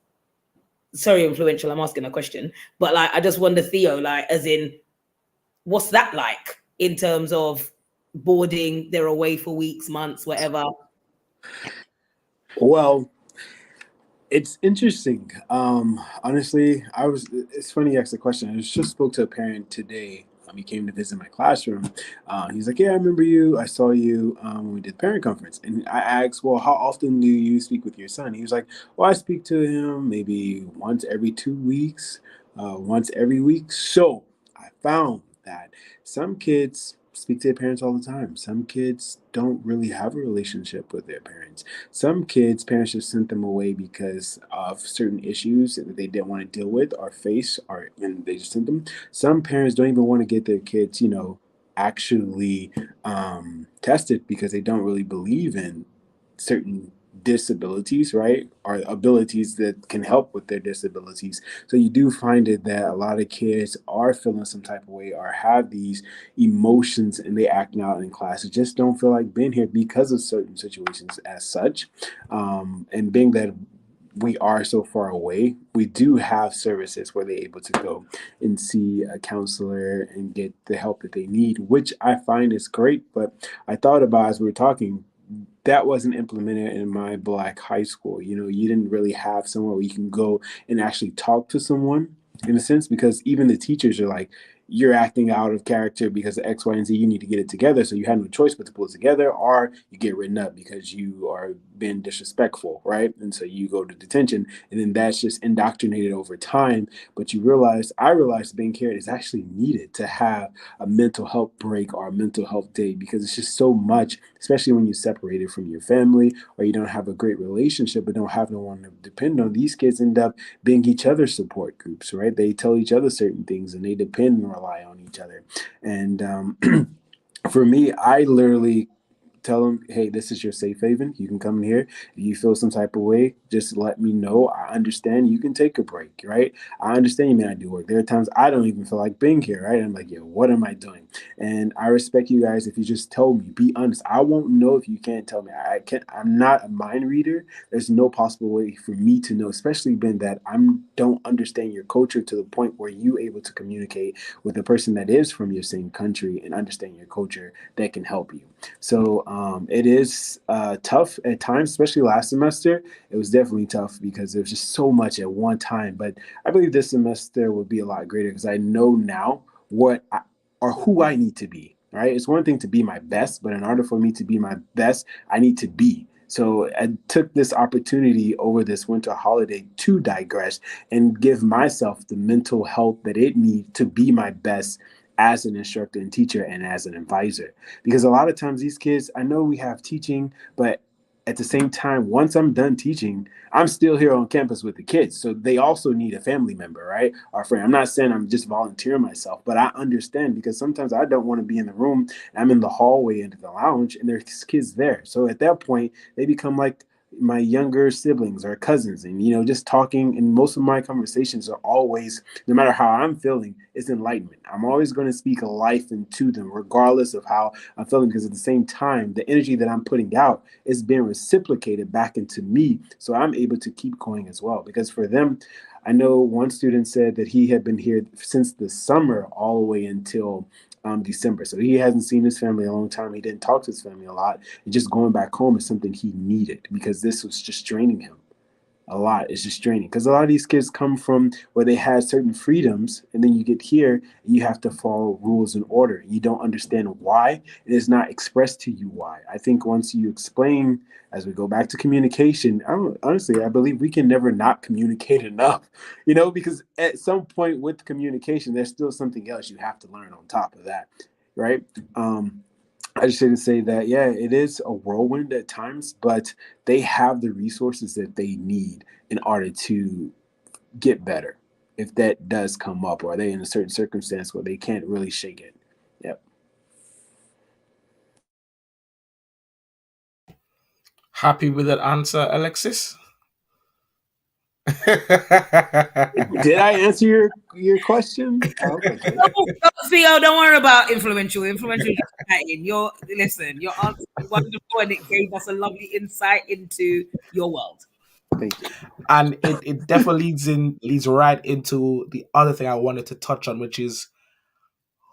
Speaker 7: sorry, influential, I'm asking a question, but like, I just wonder, Theo, like, as in, what's that like in terms of boarding? They're away for weeks, months, whatever.
Speaker 6: Well, it's interesting. Honestly, it's funny you asked the question. I just spoke to a parent today. He came to visit my classroom. He's like, yeah, I remember you. I saw you when we did the parent conference. And I asked, well, how often do you speak with your son? He was like, well, I speak to him maybe once every 2 weeks, once every week. So I found that some kids speak to their parents all the time. Some kids don't really have a relationship with their parents. Some kids, parents just sent them away because of certain issues that they didn't want to deal with or face, and they just sent them. Some parents don't even want to get their kids, actually tested because they don't really believe in certain disabilities, right? Or abilities that can help with their disabilities. So you do find it that a lot of kids are feeling some type of way or have these emotions and they acting out in class. They just don't feel like being here because of certain situations as such. And being that we are so far away, we do have services where they're able to go and see a counselor and get the help that they need, which I find is great. But I thought about, as we were talking, that wasn't implemented in my Black high school. You didn't really have somewhere where you can go and actually talk to someone, in a sense, because even the teachers are like, you're acting out of character because of X, Y, and Z. You need to get it together. So you had no choice but to pull it together, or you get written up because you are been disrespectful, right? And so you go to detention, and then that's just indoctrinated over time. But I realized being cared is actually needed to have a mental health break or a mental health day, because it's just so much, especially when you're separated from your family or you don't have a great relationship but don't have no one to depend on. These kids end up being each other's support groups, right? They tell each other certain things and they depend and rely on each other. And for me, I literally tell them, hey, this is your safe haven. You can come in here. If you feel some type of way, just let me know. I understand. You can take a break, right? I understand you may not do work. There are times I don't even feel like being here, right? I'm like, yo, what am I doing? And I respect you guys if you just tell me. Be honest. I won't know if you can't tell me. I can't. I'm not a mind reader. There's no possible way for me to know, especially being that I don't understand your culture to the point where you able to communicate with a person that is from your same country and understand your culture that can help you. So it is tough at times, especially last semester. It was definitely tough because there was just so much at one time. But I believe this semester will be a lot greater because I know now or who I need to be. Right? It's one thing to be my best, but in order for me to be my best, I need to be. So I took this opportunity over this winter holiday to digress and give myself the mental health that it needs to be my best as an instructor and teacher and as an advisor. Because a lot of times these kids, I know we have teaching, but at the same time, once I'm done teaching, I'm still here on campus with the kids. So they also need a family member, right? Or friend. I'm not saying I'm just volunteering myself, but I understand because sometimes I don't want to be in the room. I'm in the hallway into the lounge and there's kids there. So at that point, they become like my younger siblings or cousins, and just talking. And most of my conversations are always, no matter how I'm feeling, it's enlightenment. I'm always going to speak life into them regardless of how I'm feeling, because at the same time the energy that I'm putting out is being reciprocated back into me, so I'm able to keep going as well. Because for them, I know one student said that he had been here since the summer all the way until December. So he hasn't seen his family a long time. He didn't talk to his family a lot. And just going back home is something he needed because this was just draining him a lot. It's just draining because a lot of these kids come from where they had certain freedoms, and then you get here and you have to follow rules and order. You don't understand why. It is not expressed to you why. I think once you explain, as we go back to communication, honestly, I believe we can never not communicate enough, because at some point with communication, there's still something else you have to learn on top of that, right? I just should say that, yeah, it is a whirlwind at times, but they have the resources that they need in order to get better. If that does come up, or are they in a certain circumstance where they can't really shake it? Yep.
Speaker 3: Happy with that answer, Alexis?
Speaker 6: Did I answer your question? I hope I did.
Speaker 7: No, Theo, don't worry about influential. Influential is just chatting. Your answer was wonderful, and it gave us a lovely insight into your world.
Speaker 6: Thank you.
Speaker 3: And it definitely leads right into the other thing I wanted to touch on, which is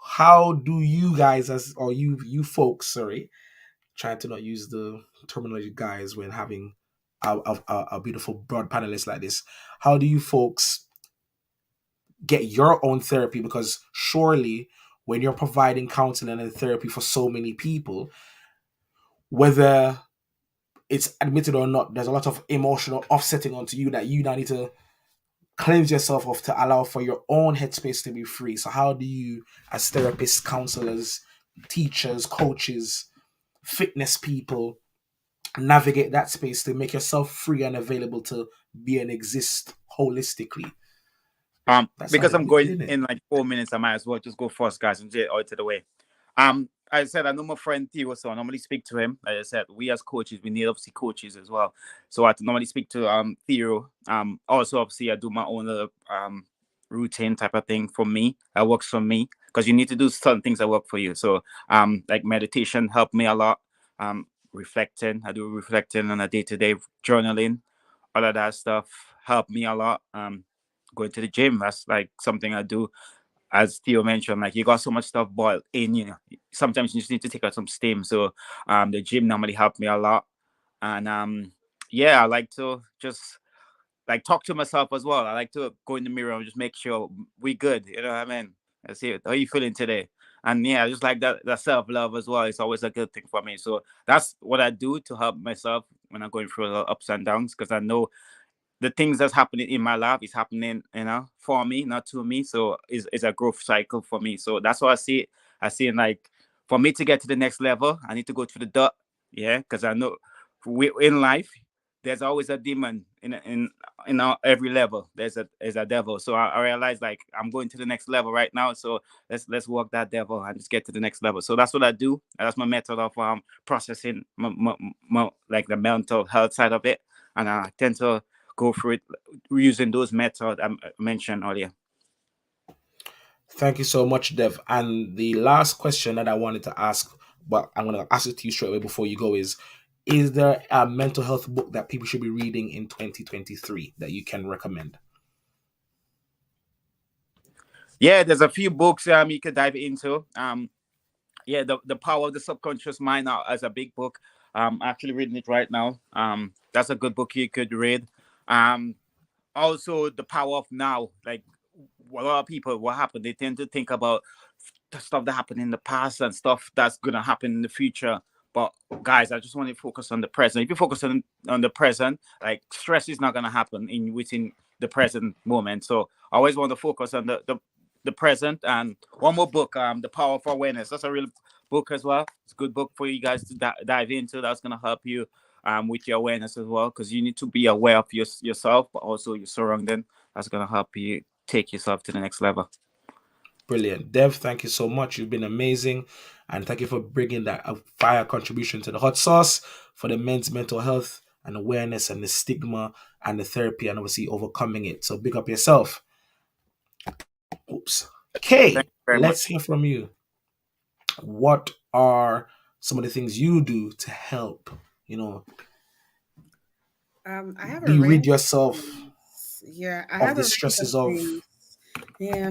Speaker 3: how do you guys you folks, sorry, trying to not use the terminology guys when having a beautiful broad panelist like this, how do you folks get your own therapy? Because surely when you're providing counseling and therapy for so many people, whether it's admitted or not, there's a lot of emotional offsetting onto you that you now need to cleanse yourself of to allow for your own headspace to be free. So how do you, as therapists, counselors, teachers, coaches, fitness people, navigate that space to make yourself free and available to be and exist holistically?
Speaker 1: Because I'm going in like 4 minutes, I might as well just go first, guys, and get out of the way. I said I know my friend Theo, so I normally speak to him. Like I said, we as coaches, we need obviously coaches as well. So I normally speak to Theo. Also obviously I do my own routine type of thing for me. That works for me because you need to do certain things that work for you. So like meditation helped me a lot. Reflecting, I do reflecting on a day-to-day, journaling, all of that stuff helped me a lot. Going to the gym, that's like something I do. As Theo mentioned, like you got so much stuff boiled in, sometimes you just need to take out some steam. So the gym normally helped me a lot. And yeah, I like to just like talk to myself as well. I like to go in the mirror and just make sure we good. You know what I mean? I see it. How are you feeling today? And yeah, just like that self-love as well. It's always a good thing for me. So that's what I do to help myself when I'm going through a lot of ups and downs, because I know the things that's happening in my life is happening, for me, not to me. So it's a growth cycle for me. So that's what I see it. I see it like, for me to get to the next level, I need to go through the dirt. Yeah, because I know in life there's always a demon in every level. There's a devil. So I realize like I'm going to the next level right now. So let's walk that devil and just get to the next level. So that's what I do. That's my method of processing like the mental health side of it, and I tend to go through it using those methods I mentioned earlier.
Speaker 3: Thank you so much, Dev. And the last question that I wanted to ask, but I'm going to ask it to you straight away before you go, is there a mental health book that people should be reading in 2023 that you can recommend?
Speaker 1: Yeah, there's a few books you could dive into. Yeah, the Power of the Subconscious Mind as a big book. Actually reading it right now. That's a good book you could read. Also The Power of Now. Like, a lot of people, what happened, they tend to think about the stuff that happened in the past and stuff that's gonna happen in the future. But guys, I just want to focus on the present. If you focus on the present, like, stress is not gonna happen within the present moment. So I always want to focus on the present. And one more book, The Power of Awareness. That's a real book as well. It's a good book for you guys to dive into. That's gonna help you with your awareness as well, because you need to be aware of yourself, but also your surrounding. That's gonna help you take yourself to the next level.
Speaker 3: Brilliant. Dev, thank you so much. You've been amazing. And thank you for bringing that fire contribution to the hot sauce for the men's mental health and awareness and the stigma and the therapy and obviously overcoming it. So big up yourself. Oops. Okay, let's hear from you. What are some of the things you do to help,
Speaker 4: I have
Speaker 3: rid yourself
Speaker 4: of
Speaker 3: the stresses of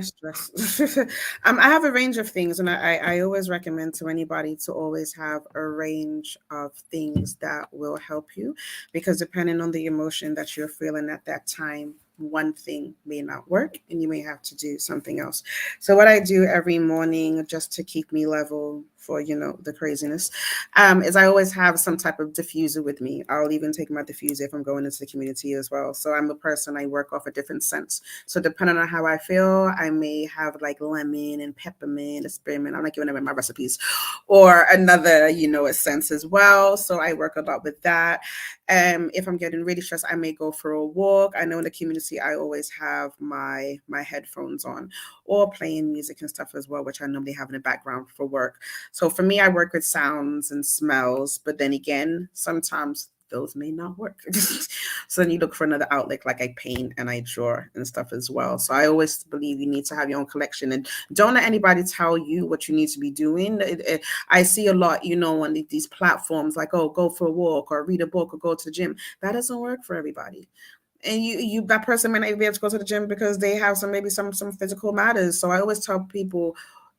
Speaker 4: stress. I have a range of things, and I always recommend to anybody to always have a range of things that will help you, because depending on the emotion that you're feeling at that time, one thing may not work and you may have to do something else. So what I do every morning just to keep me level for the craziness is I always have some type of diffuser with me. I'll even take my diffuser if I'm going into the community as well. So I'm a person, I work off a different scents. So depending on how I feel, I may have like lemon and peppermint, spearmint. I'm not giving them in my recipes, or another a sense as well. So I work a lot with that. If I'm getting really stressed, I may go for a walk. I know in the community I always have my headphones on or playing music and stuff as well, which I normally have in the background for work. So for me, I work with sounds and smells, but then again, sometimes those may not work. So then you look for another outlet, like I paint and I draw and stuff as well. So I always believe you need to have your own collection, and don't let anybody tell you what you need to be doing. I see a lot, on these platforms like, oh, go for a walk or read a book or go to the gym. That doesn't work for everybody. And you that person may not be able to go to the gym because they have some physical matters. So I always tell people,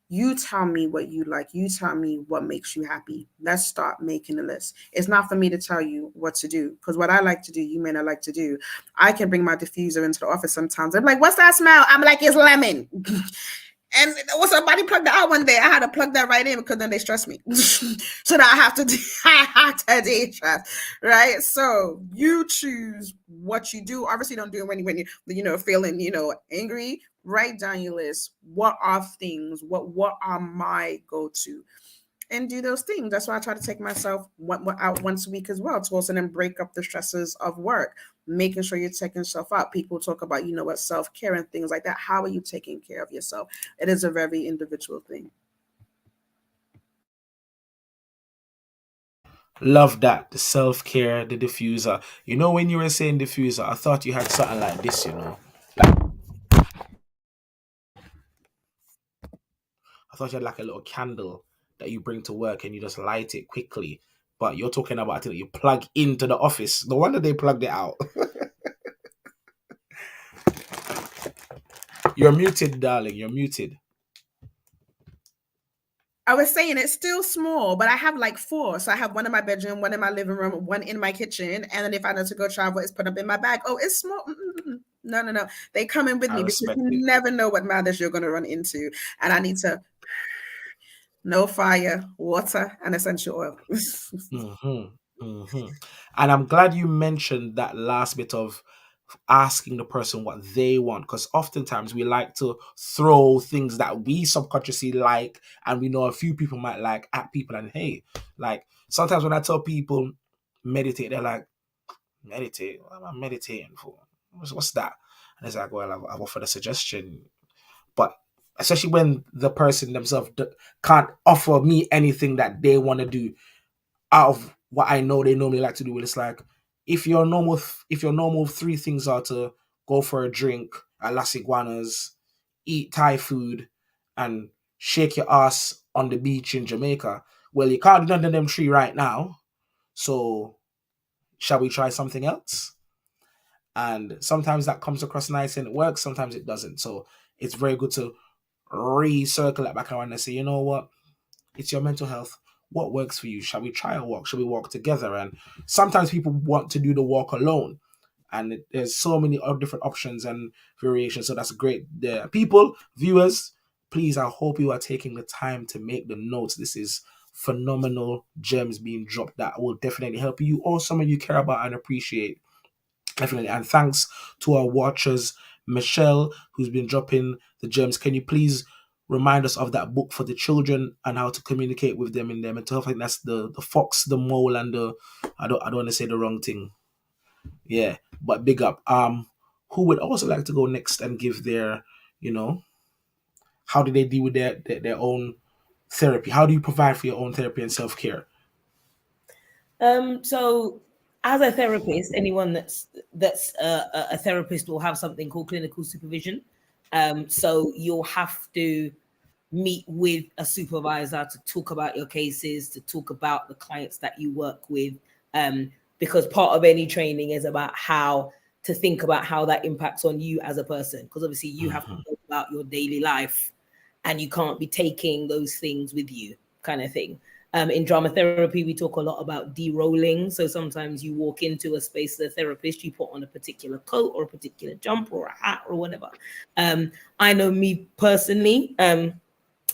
Speaker 4: you tell me what you like. You tell me what makes you happy. Let's start making a list. It's not for me to tell you what to do, because what I like to do, you may not like to do. I can bring my diffuser into the office sometimes. I'm like, what's that smell? I'm like, it's lemon. And somebody plugged that out one day. I had to plug that right in because then they stress me. So now I have to de-stress, right? So you choose what you do. Obviously, don't do it when you're feeling angry. Write down your list. What are things? What are my go-to? And do those things. That's why I try to take myself out once a week as well, to also then break up the stresses of work, making sure you're taking yourself out. People talk about, self-care and things like that. How are you taking care of yourself? It is a very individual thing.
Speaker 3: Love that. The self-care, the diffuser. When you were saying diffuser, I thought you had something like this, I thought you had like a little candle that you bring to work and you just light it quickly. But you're talking about it that you plug into the office. No wonder they plugged it out. You're muted, darling. You're muted.
Speaker 4: I was saying it's still small, but I have like 4. So I have one in my bedroom, one in my living room, one in my kitchen. And then if I need to go travel, it's put up in my bag. Oh, it's small. No. They come in with me because you never know what matters you're going to run into. And I need to... No fire, water, and essential oil.
Speaker 3: Mm-hmm. Mhm. And I'm glad you mentioned that last bit of asking the person what they want, because oftentimes we like to throw things that we subconsciously like and we know a few people might like at people. And hey, like sometimes when I tell people meditate, they're like, meditate? What am I meditating for? What's that? And it's like, well, I've offered a suggestion. But especially when the person themselves can't offer me anything that they want to do out of what I know they normally like to do. It's like if your normal three things are to go for a drink at Las Iguanas, eat Thai food, and shake your ass on the beach in Jamaica. Well, you can't do none of them three right now. So shall we try something else? And sometimes that comes across nice and it works, sometimes it doesn't. So it's very good to recircle it back around and say, you know what? It's your mental health. What works for you? Shall we try a walk? Shall we walk together? And sometimes people want to do the walk alone. And there's so many different options and variations. So that's great there. People, viewers, please, I hope you are taking the time to make the notes. This is phenomenal gems being dropped that will definitely help you or someone you care about and appreciate. Definitely. And thanks to our watchers, Michelle, who's been dropping the gems. Can you please remind us of that book for the children and how to communicate with them in their mental health? I think that's the fox, the mole, and the I don't want to say the wrong thing. Yeah, but big up. Who would also like to go next and give their, how do they deal with their own therapy? How do you provide for your own therapy and self-care?
Speaker 7: So as a therapist, anyone that's a therapist will have something called clinical supervision. So you'll have to meet with a supervisor to talk about your cases, to talk about the clients that you work with, because part of any training is about how to think about how that impacts on you as a person. Because obviously you have to think about your daily life and you can't be taking those things with you, kind of thing. In drama therapy, we talk a lot about de-rolling. So sometimes you walk into a space as a therapist, you put on a particular coat or a particular jumper or a hat or whatever. I know me personally,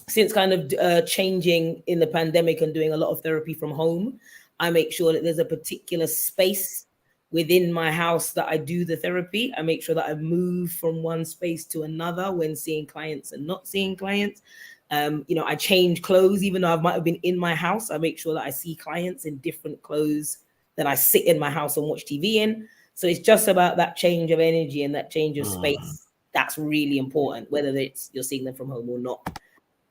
Speaker 7: since kind of changing in the pandemic and doing a lot of therapy from home, I make sure that there's a particular space within my house that I do the therapy. I make sure that I move from one space to another when seeing clients and not seeing clients. I change clothes, even though I might have been in my house. I make sure that I see clients in different clothes than I sit in my house and watch TV in. So it's just about that change of energy and that change of space. That's really important, whether it's you're seeing them from home or not.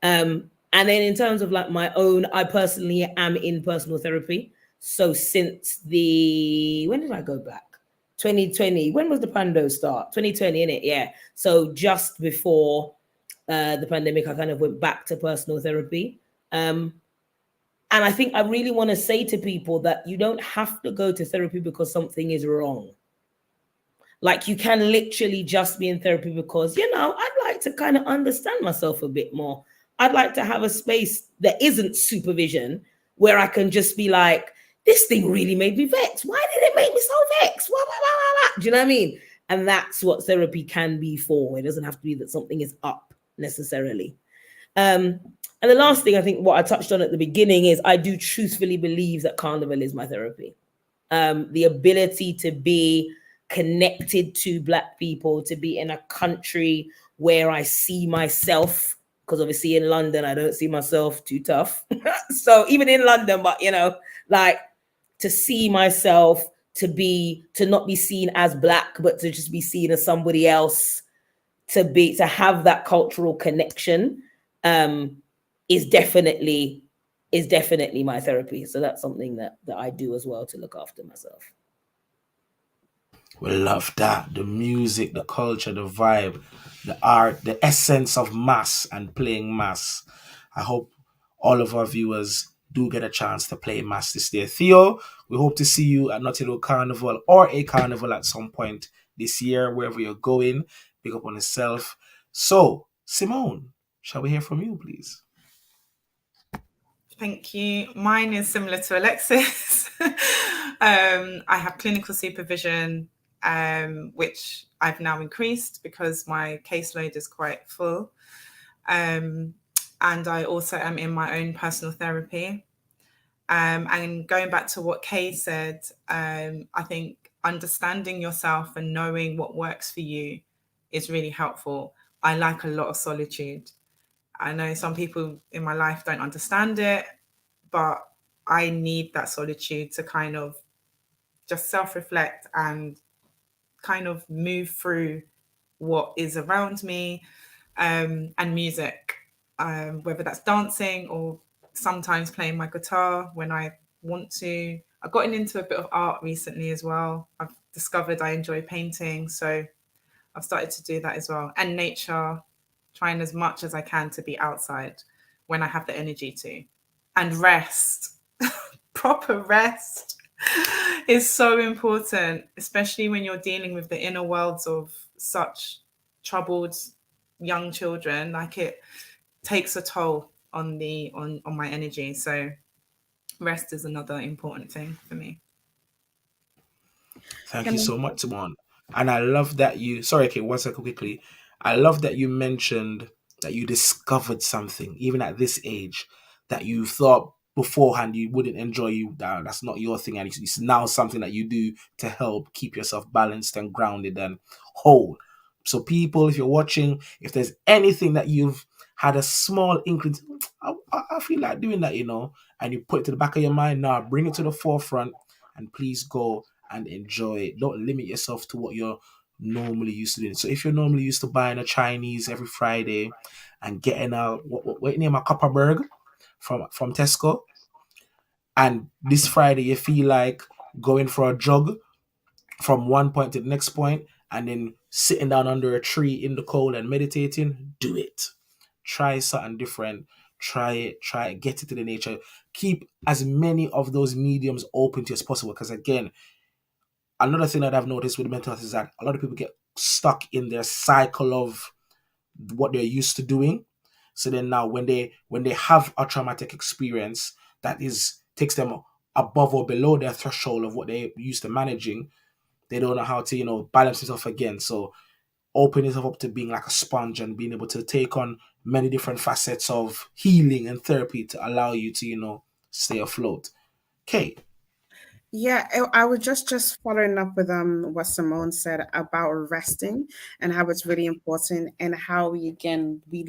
Speaker 7: And then in terms of like my own, I personally am in personal therapy. So since when did I go back? 2020. When was the pando start? 2020, innit? Yeah. So just before the pandemic, I kind of went back to personal therapy. And I think I really want to say to people that you don't have to go to therapy because something is wrong. Like you can literally just be in therapy because, I'd like to kind of understand myself a bit more. I'd like to have a space that isn't supervision where I can just be like, this thing really made me vex. Why did it make me so vex? Blah, blah, blah, blah. Do you know what I mean? And that's what therapy can be for. It doesn't have to be that something is up necessarily. And the last thing I think what I touched on at the beginning is I do truthfully believe that Carnival is my therapy. The ability to be connected to Black people, to be in a country where I see myself, because obviously in London, I don't see myself too tough. So even in London, but like to see myself, to not be seen as Black, but to just be seen as somebody else, to have that cultural connection is definitely my therapy. So that's something that I do as well to look after myself.
Speaker 3: We love that. The music, the culture, the vibe, the art, the essence of mass and playing mass. I hope all of our viewers do get a chance to play mass this year. Theo, we hope to see you at Notting Hill Carnival or a carnival at some point this year, wherever you're going. Pick up on yourself. So, Simone, shall we hear from you, please?
Speaker 5: Thank you. Mine is similar to Alexis. I have clinical supervision, which I've now increased because my caseload is quite full. And I also am in my own personal therapy. And going back to what Kay said, I think understanding yourself and knowing what works for you is really helpful. I like a lot of solitude. I know some people in my life don't understand it, but I need that solitude to kind of just self-reflect and kind of move through what is around me, and music, whether that's dancing or sometimes playing my guitar when I want to. I've gotten into a bit of art recently as well. I've discovered I enjoy painting, so I've started to do that as well. And nature, trying as much as I can to be outside when I have the energy to. And rest, proper rest is so important, especially when you're dealing with the inner worlds of such troubled young children. Like, it takes a toll on my energy. So rest is another important thing for me.
Speaker 3: Thank you so much, Simone. And I love that you, sorry, okay, one second quickly. I love that you mentioned that you discovered something, even at this age, that you thought beforehand you wouldn't enjoy. That's not your thing. And it's now something that you do to help keep yourself balanced and grounded and whole. So people, if you're watching, if there's anything that you've had a small inkling, I feel like doing that, and you put it to the back of your mind, now bring it to the forefront and please go and enjoy it. Don't limit yourself to what you're normally used to doing. So if you're normally used to buying a Chinese every Friday and getting a what name, a Copperberg from Tesco, and this Friday you feel like going for a jog from one point to the next point and then sitting down under a tree in the cold and meditating, do it. Try something different. Try it, get into the nature. Keep as many of those mediums open to you as possible, because again, another thing that I've noticed with mental health is that a lot of people get stuck in their cycle of what they're used to doing. So then now when they have a traumatic experience that takes them above or below their threshold of what they used to managing, they don't know how to, balance themselves again. So open yourself up to being like a sponge and being able to take on many different facets of healing and therapy to allow you to, stay afloat. Okay.
Speaker 4: Yeah, I was just following up with what Simone said about resting and how it's really important, and how we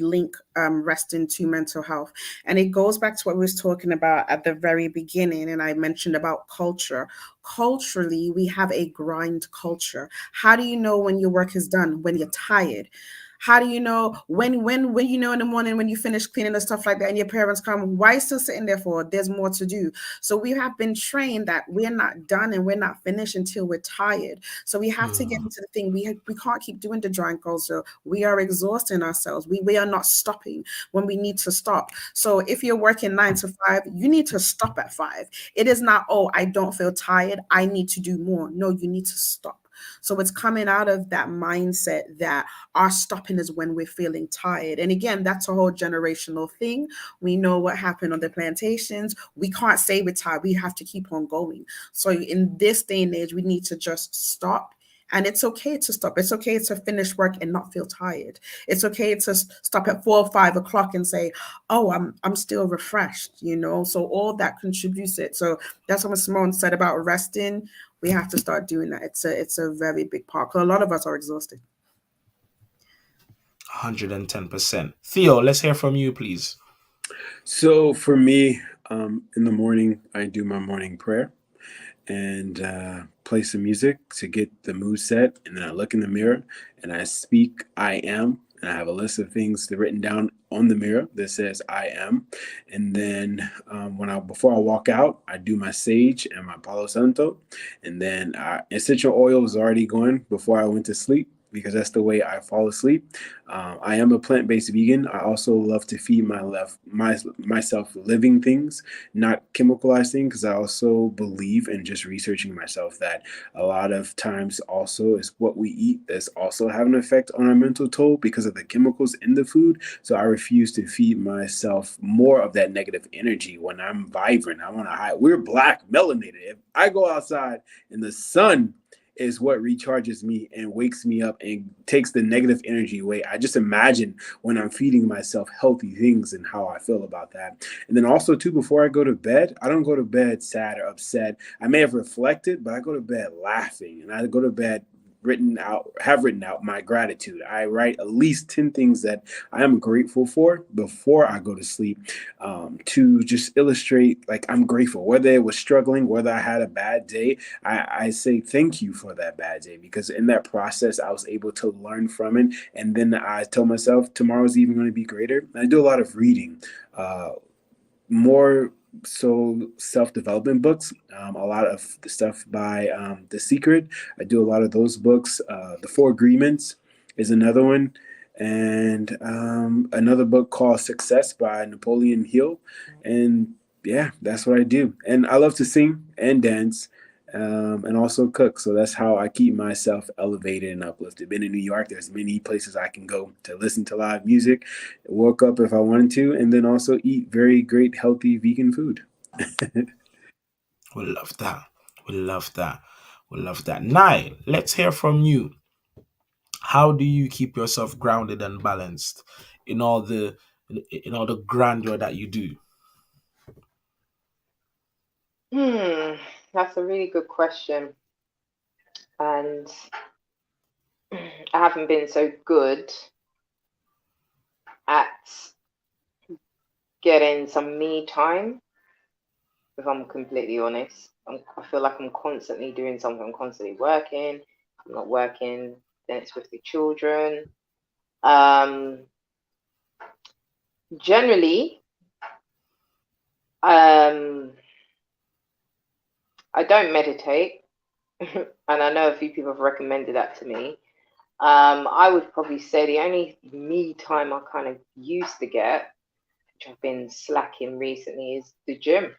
Speaker 4: link resting to mental health. And it goes back to what we was talking about at the very beginning, and I mentioned about culture. Culturally, we have a grind culture. How do you know when your work is done? When you're tired. How do you know when you know in the morning when you finish cleaning and stuff like that and your parents come, why are you still sitting there for? There's more to do. So we have been trained that we're not done and we're not finished until we're tired. So we have to get into the thing. We can't keep doing the grind culture. We are exhausting ourselves. We are not stopping when we need to stop. So if you're working 9 to 5, you need to stop at 5. It is not, oh, I don't feel tired, I need to do more. No, you need to stop. So it's coming out of that mindset that our stopping is when we're feeling tired. And again, that's a whole generational thing. We know what happened on the plantations. We can't say we're tired. We have to keep on going. So in this day and age, we need to just stop. And it's okay to stop. It's okay to finish work and not feel tired. It's okay to stop at 4 or 5 o'clock and say, oh, I'm still refreshed, So all that contributes it. So that's what Simone said about resting. We have to start doing that. It's a very big part, because a lot of us are exhausted.
Speaker 3: 110%. Theo, let's hear from you, please.
Speaker 6: So for me, in the morning, I do my morning prayer and play some music to get the mood set. And then I look in the mirror and I speak, I am. And I have a list of things written down on the mirror that says I am. And then before I walk out, I do my sage and my Palo Santo. And then essential oil was already going before I went to sleep, because that's the way I fall asleep. I am a plant-based vegan. I also love to feed myself living things, not chemicalized things, because I also believe in just researching myself that a lot of times also is what we eat that's also having an effect on our mental toll because of the chemicals in the food. So I refuse to feed myself more of that negative energy when I'm vibrant. I want to hide. We're black, melanated. If I go outside and the sun is what recharges me and wakes me up and takes the negative energy away. I just imagine when I'm feeding myself healthy things and how I feel about that. And then also too, before I go to bed, I don't go to bed sad or upset. I may have reflected, but I go to bed laughing, and I go to bed have written out my gratitude. I write at least 10 things that I am grateful for before I go to sleep, to just illustrate like I'm grateful. Whether it was struggling, whether I had a bad day, I say thank you for that bad day, because in that process I was able to learn from it. And then I tell myself tomorrow's even going to be greater. I do a lot of reading, more so self-development books, a lot of the stuff by The Secret. I do a lot of those books. The Four Agreements is another one, and another book called Success by Napoleon Hill. And yeah, that's what I do. And I love to sing and dance, and also cook. So that's how I keep myself elevated and uplifted. Been in New York, there's many places I can go to listen to live music, woke up if I wanted to, and then also eat very great, healthy vegan food.
Speaker 3: We love that. We love that. We love that. Nai, let's hear from you. How do you keep yourself grounded and balanced in all the grandeur that you do?
Speaker 2: That's a really good question. And I haven't been so good at getting some me time, if I'm completely honest. I feel like I'm constantly doing something. I'm constantly working. I'm not working, then it's with the children. Generally, I don't meditate, and I know a few people have recommended that to me. I would probably say the only me time I kind of used to get, which I've been slacking recently, is the gym.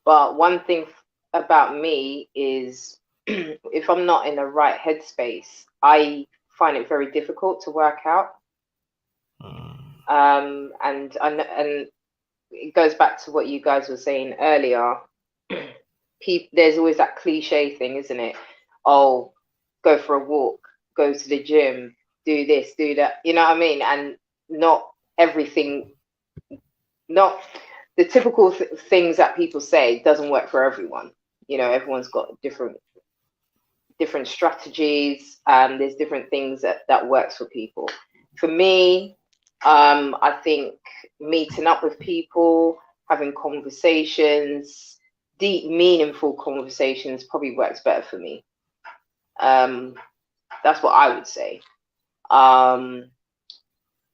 Speaker 2: But one thing about me is if I'm not in the right headspace, I find it very difficult to work out. And it goes back to what you guys were saying earlier. There's always that cliche thing, isn't it? Oh, go for a walk, go to the gym, do this, do that. You know what I mean? And not everything, not the typical things that people say doesn't work for everyone. You know, everyone's got different strategies, and there's different things that works for people. For me, I think meeting up with people, having conversations, deep, meaningful conversations probably works better for me. That's what I would say. And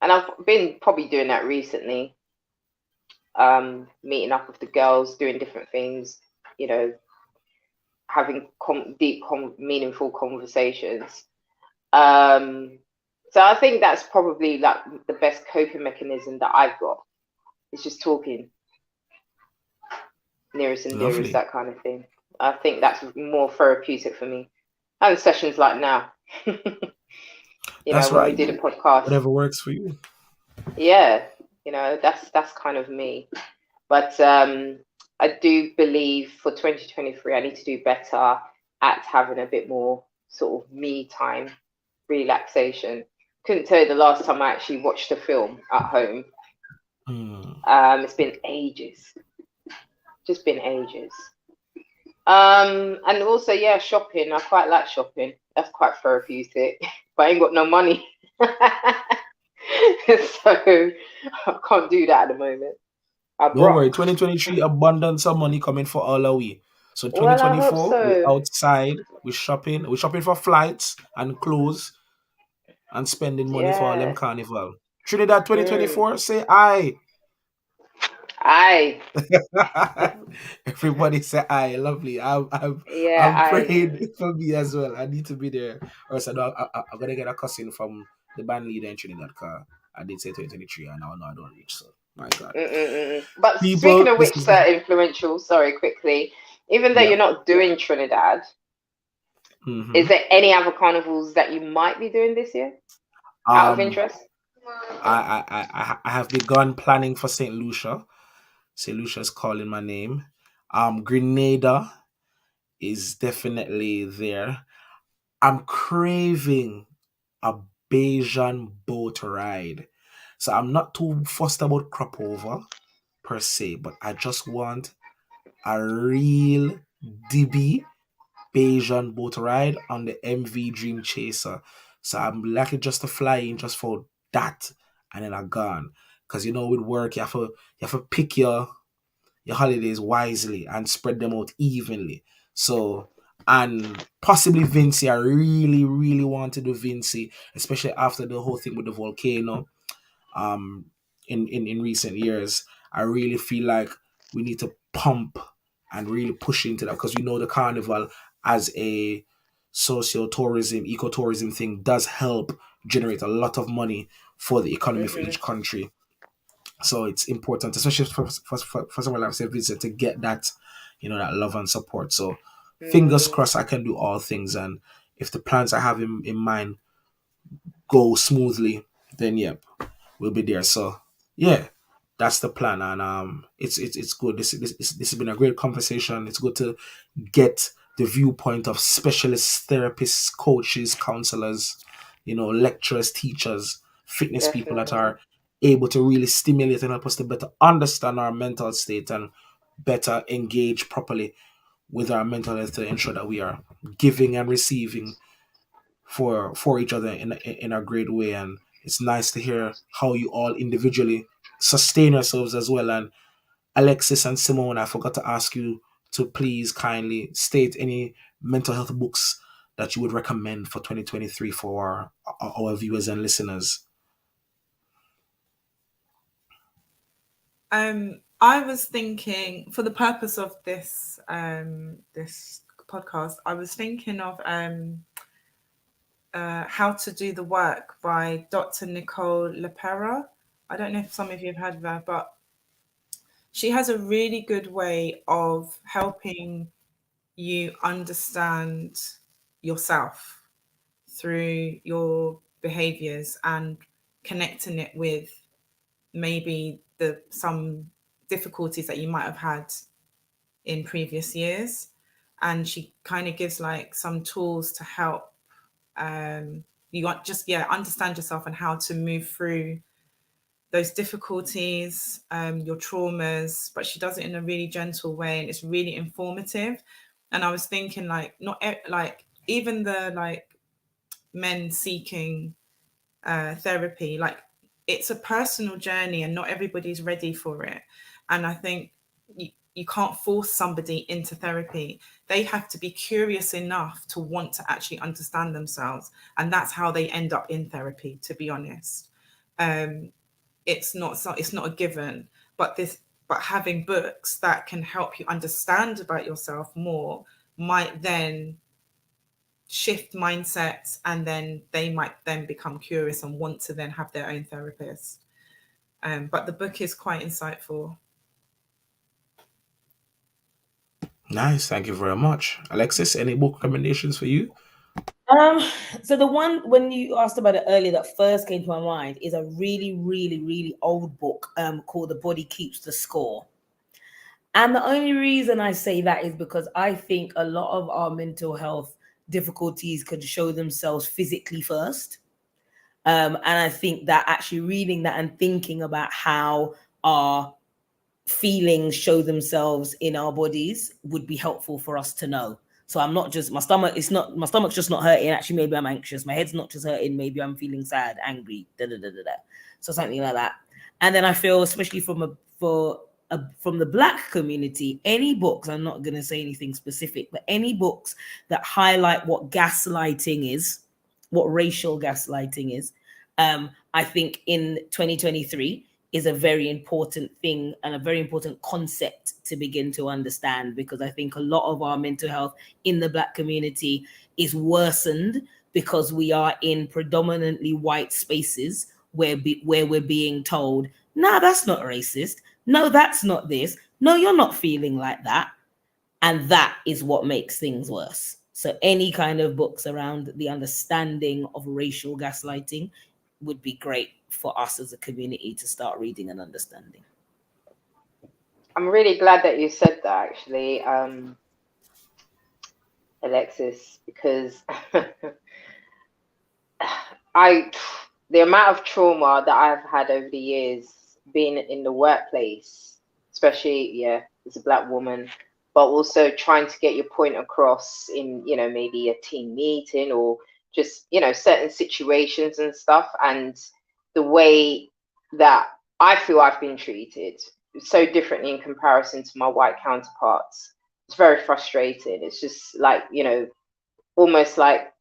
Speaker 2: I've been probably doing that recently, meeting up with the girls, doing different things, you know, having deep, meaningful conversations. So I think that's probably like the best coping mechanism that I've got. It's just talking, nearest and
Speaker 3: Lovely.
Speaker 2: dearest, that kind of thing. I think that's more therapeutic for me. And sessions like now, you
Speaker 3: That's
Speaker 2: know, when
Speaker 3: right.
Speaker 2: we did a podcast.
Speaker 3: Whatever works for you.
Speaker 2: Yeah, you know, that's kind of me. But I do believe for 2023, I need to do better at having a bit more sort of me time, relaxation. Couldn't tell you the last time I actually watched a film at home. It's been ages. Just been ages. And also, yeah, shopping. I quite like shopping. That's quite therapeutic. But I ain't got no money. So I can't do that at the moment.
Speaker 3: Don't worry, 2023 abundance of money coming for all of we. So 2024,
Speaker 2: Well, I hope so.
Speaker 3: we're outside, we're shopping for flights and clothes and spending money for all them carnival. Trinidad 2024, say aye.
Speaker 2: Aye.
Speaker 3: Everybody say aye. Lovely. I'm praying for me as well. I need to be there. Or else I'm gonna get a cousin from the band leader in Trinidad car. I did say 2023 and now I don't reach, so my God.
Speaker 2: But
Speaker 3: People,
Speaker 2: speaking of which, influential, sorry, quickly, even though you're not doing Trinidad, is there any other carnivals that you might be doing this year out of interest?
Speaker 3: I have begun planning for St. Lucia. St. Lucia is calling my name. Grenada is definitely there. I'm craving a Bayesian boat ride. So I'm not too fussed about crop over per se, but I just want a real DB Bayesian boat ride on the MV Dream Chaser. So I'm lucky just to fly in just for that, and then I'm gone. Cause with work you have to pick your holidays wisely and spread them out evenly. So, and possibly Vinci, I really, really want to do Vinci, especially after the whole thing with the volcano. Um, in recent years, I really feel like we need to pump and really push into that, because we know the carnival as a socio-tourism, ecotourism thing does help generate a lot of money for the economy for each country. So it's important, especially for someone like say Vincent, to get that, that love and support. So fingers crossed I can do all things, and if the plans I have in mind go smoothly, then yep, we'll be there. So yeah, that's the plan, and it's good. This has been a great conversation. It's good to get the viewpoint of specialists, therapists, coaches, counselors, lecturers, teachers, fitness people that
Speaker 2: Definitely.
Speaker 3: are able to really stimulate and help us to better understand our mental state and better engage properly with our mental health to ensure that we are giving and receiving for each other in a great way. And it's nice to hear how you all individually sustain yourselves as well. And Alexis and Simone, I forgot to ask you to please kindly state any mental health books that you would recommend for 2023 for our viewers and listeners.
Speaker 5: I was thinking, for the purpose of this podcast, I was thinking of How to Do the Work by Dr. Nicole LePera. I don't know if some of you have heard of her, but she has a really good way of helping you understand yourself through your behaviors and connecting it with maybe some difficulties that you might have had in previous years. And she kind of gives like some tools to help you understand yourself and how to move through those difficulties, your traumas, but she does it in a really gentle way and it's really informative. And I was thinking like like even the like men seeking therapy, like it's a personal journey and not everybody's ready for it. And I think you can't force somebody into therapy. They have to be curious enough to want to actually understand themselves. And that's how they end up in therapy, to be honest. It's not a given, but having books that can help you understand about yourself more might then shift mindsets, and then they might then become curious and want to then have their own therapist. But the book is quite insightful.
Speaker 3: Nice, thank you very much. Alexis, any book recommendations for you?
Speaker 7: So the one when you asked about it earlier that first came to my mind is a really, really, really old book called The Body Keeps the Score. And the only reason I say that is because I think a lot of our mental health difficulties could show themselves physically first. And I think that actually reading that and thinking about how our feelings show themselves in our bodies would be helpful for us to know. So I'm not just my stomach's just not hurting. Actually, maybe I'm anxious. My head's not just hurting. Maybe I'm feeling sad, angry, So something like that. And then I feel, especially from the Black community, any books, I'm not going to say anything specific, but any books that highlight what gaslighting is, what racial gaslighting is, I think in 2023 is a very important thing and a very important concept to begin to understand, because I think a lot of our mental health in the Black community is worsened because we are in predominantly white spaces where we're being told, nah, that's not racist. No, that's not this. No, you're not feeling like that. And that is what makes things worse. So any kind of books around the understanding of racial gaslighting would be great for us as a community to start reading and understanding.
Speaker 2: I'm really glad that you said that, actually. Alexis, because the amount of trauma that I've had over the years being in the workplace, especially, yeah, as a Black woman, but also trying to get your point across in, maybe a team meeting or just, certain situations and stuff. And the way that I feel I've been treated so differently in comparison to my white counterparts. It's very frustrating. It's just like, almost like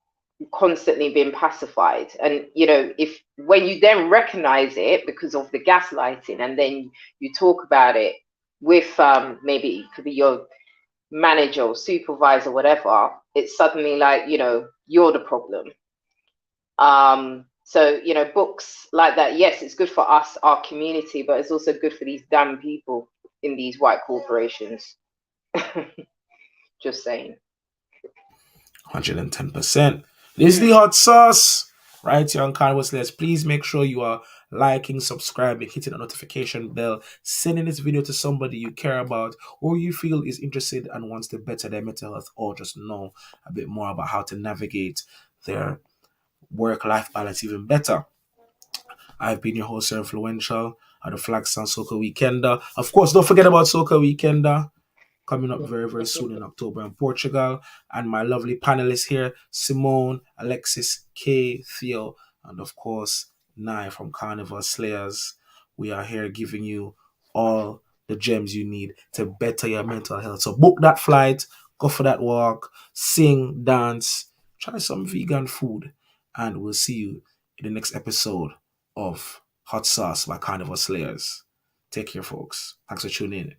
Speaker 2: constantly being pacified. And if when you then recognize it because of the gaslighting, and then you talk about it with maybe it could be your manager or supervisor, whatever, it's suddenly like, you're the problem. So books like that, yes, it's good for us, our community, but it's also good for these damn people in these white corporations. Just saying.
Speaker 3: 110%. This is the hot sauce right here on Kanye West. Please make sure you are liking, subscribing, hitting the notification bell, sending this video to somebody you care about or you feel is interested and wants to better their mental health or just know a bit more about how to navigate their work-life balance even better. I've been your host, Sir Influential, at the Flagstone Soca Weekender. Of course, don't forget about Soca Weekender, coming up very, very soon in October in Portugal. And my lovely panelists here, Simone, Alexis, Kay, Theo, and of course, Nai from Carnival Slayers. We are here giving you all the gems you need to better your mental health. So book that flight, go for that walk, sing, dance, try some vegan food, and we'll see you in the next episode of Hot Sauce by Carnival Slayers. Take care, folks. Thanks for tuning in.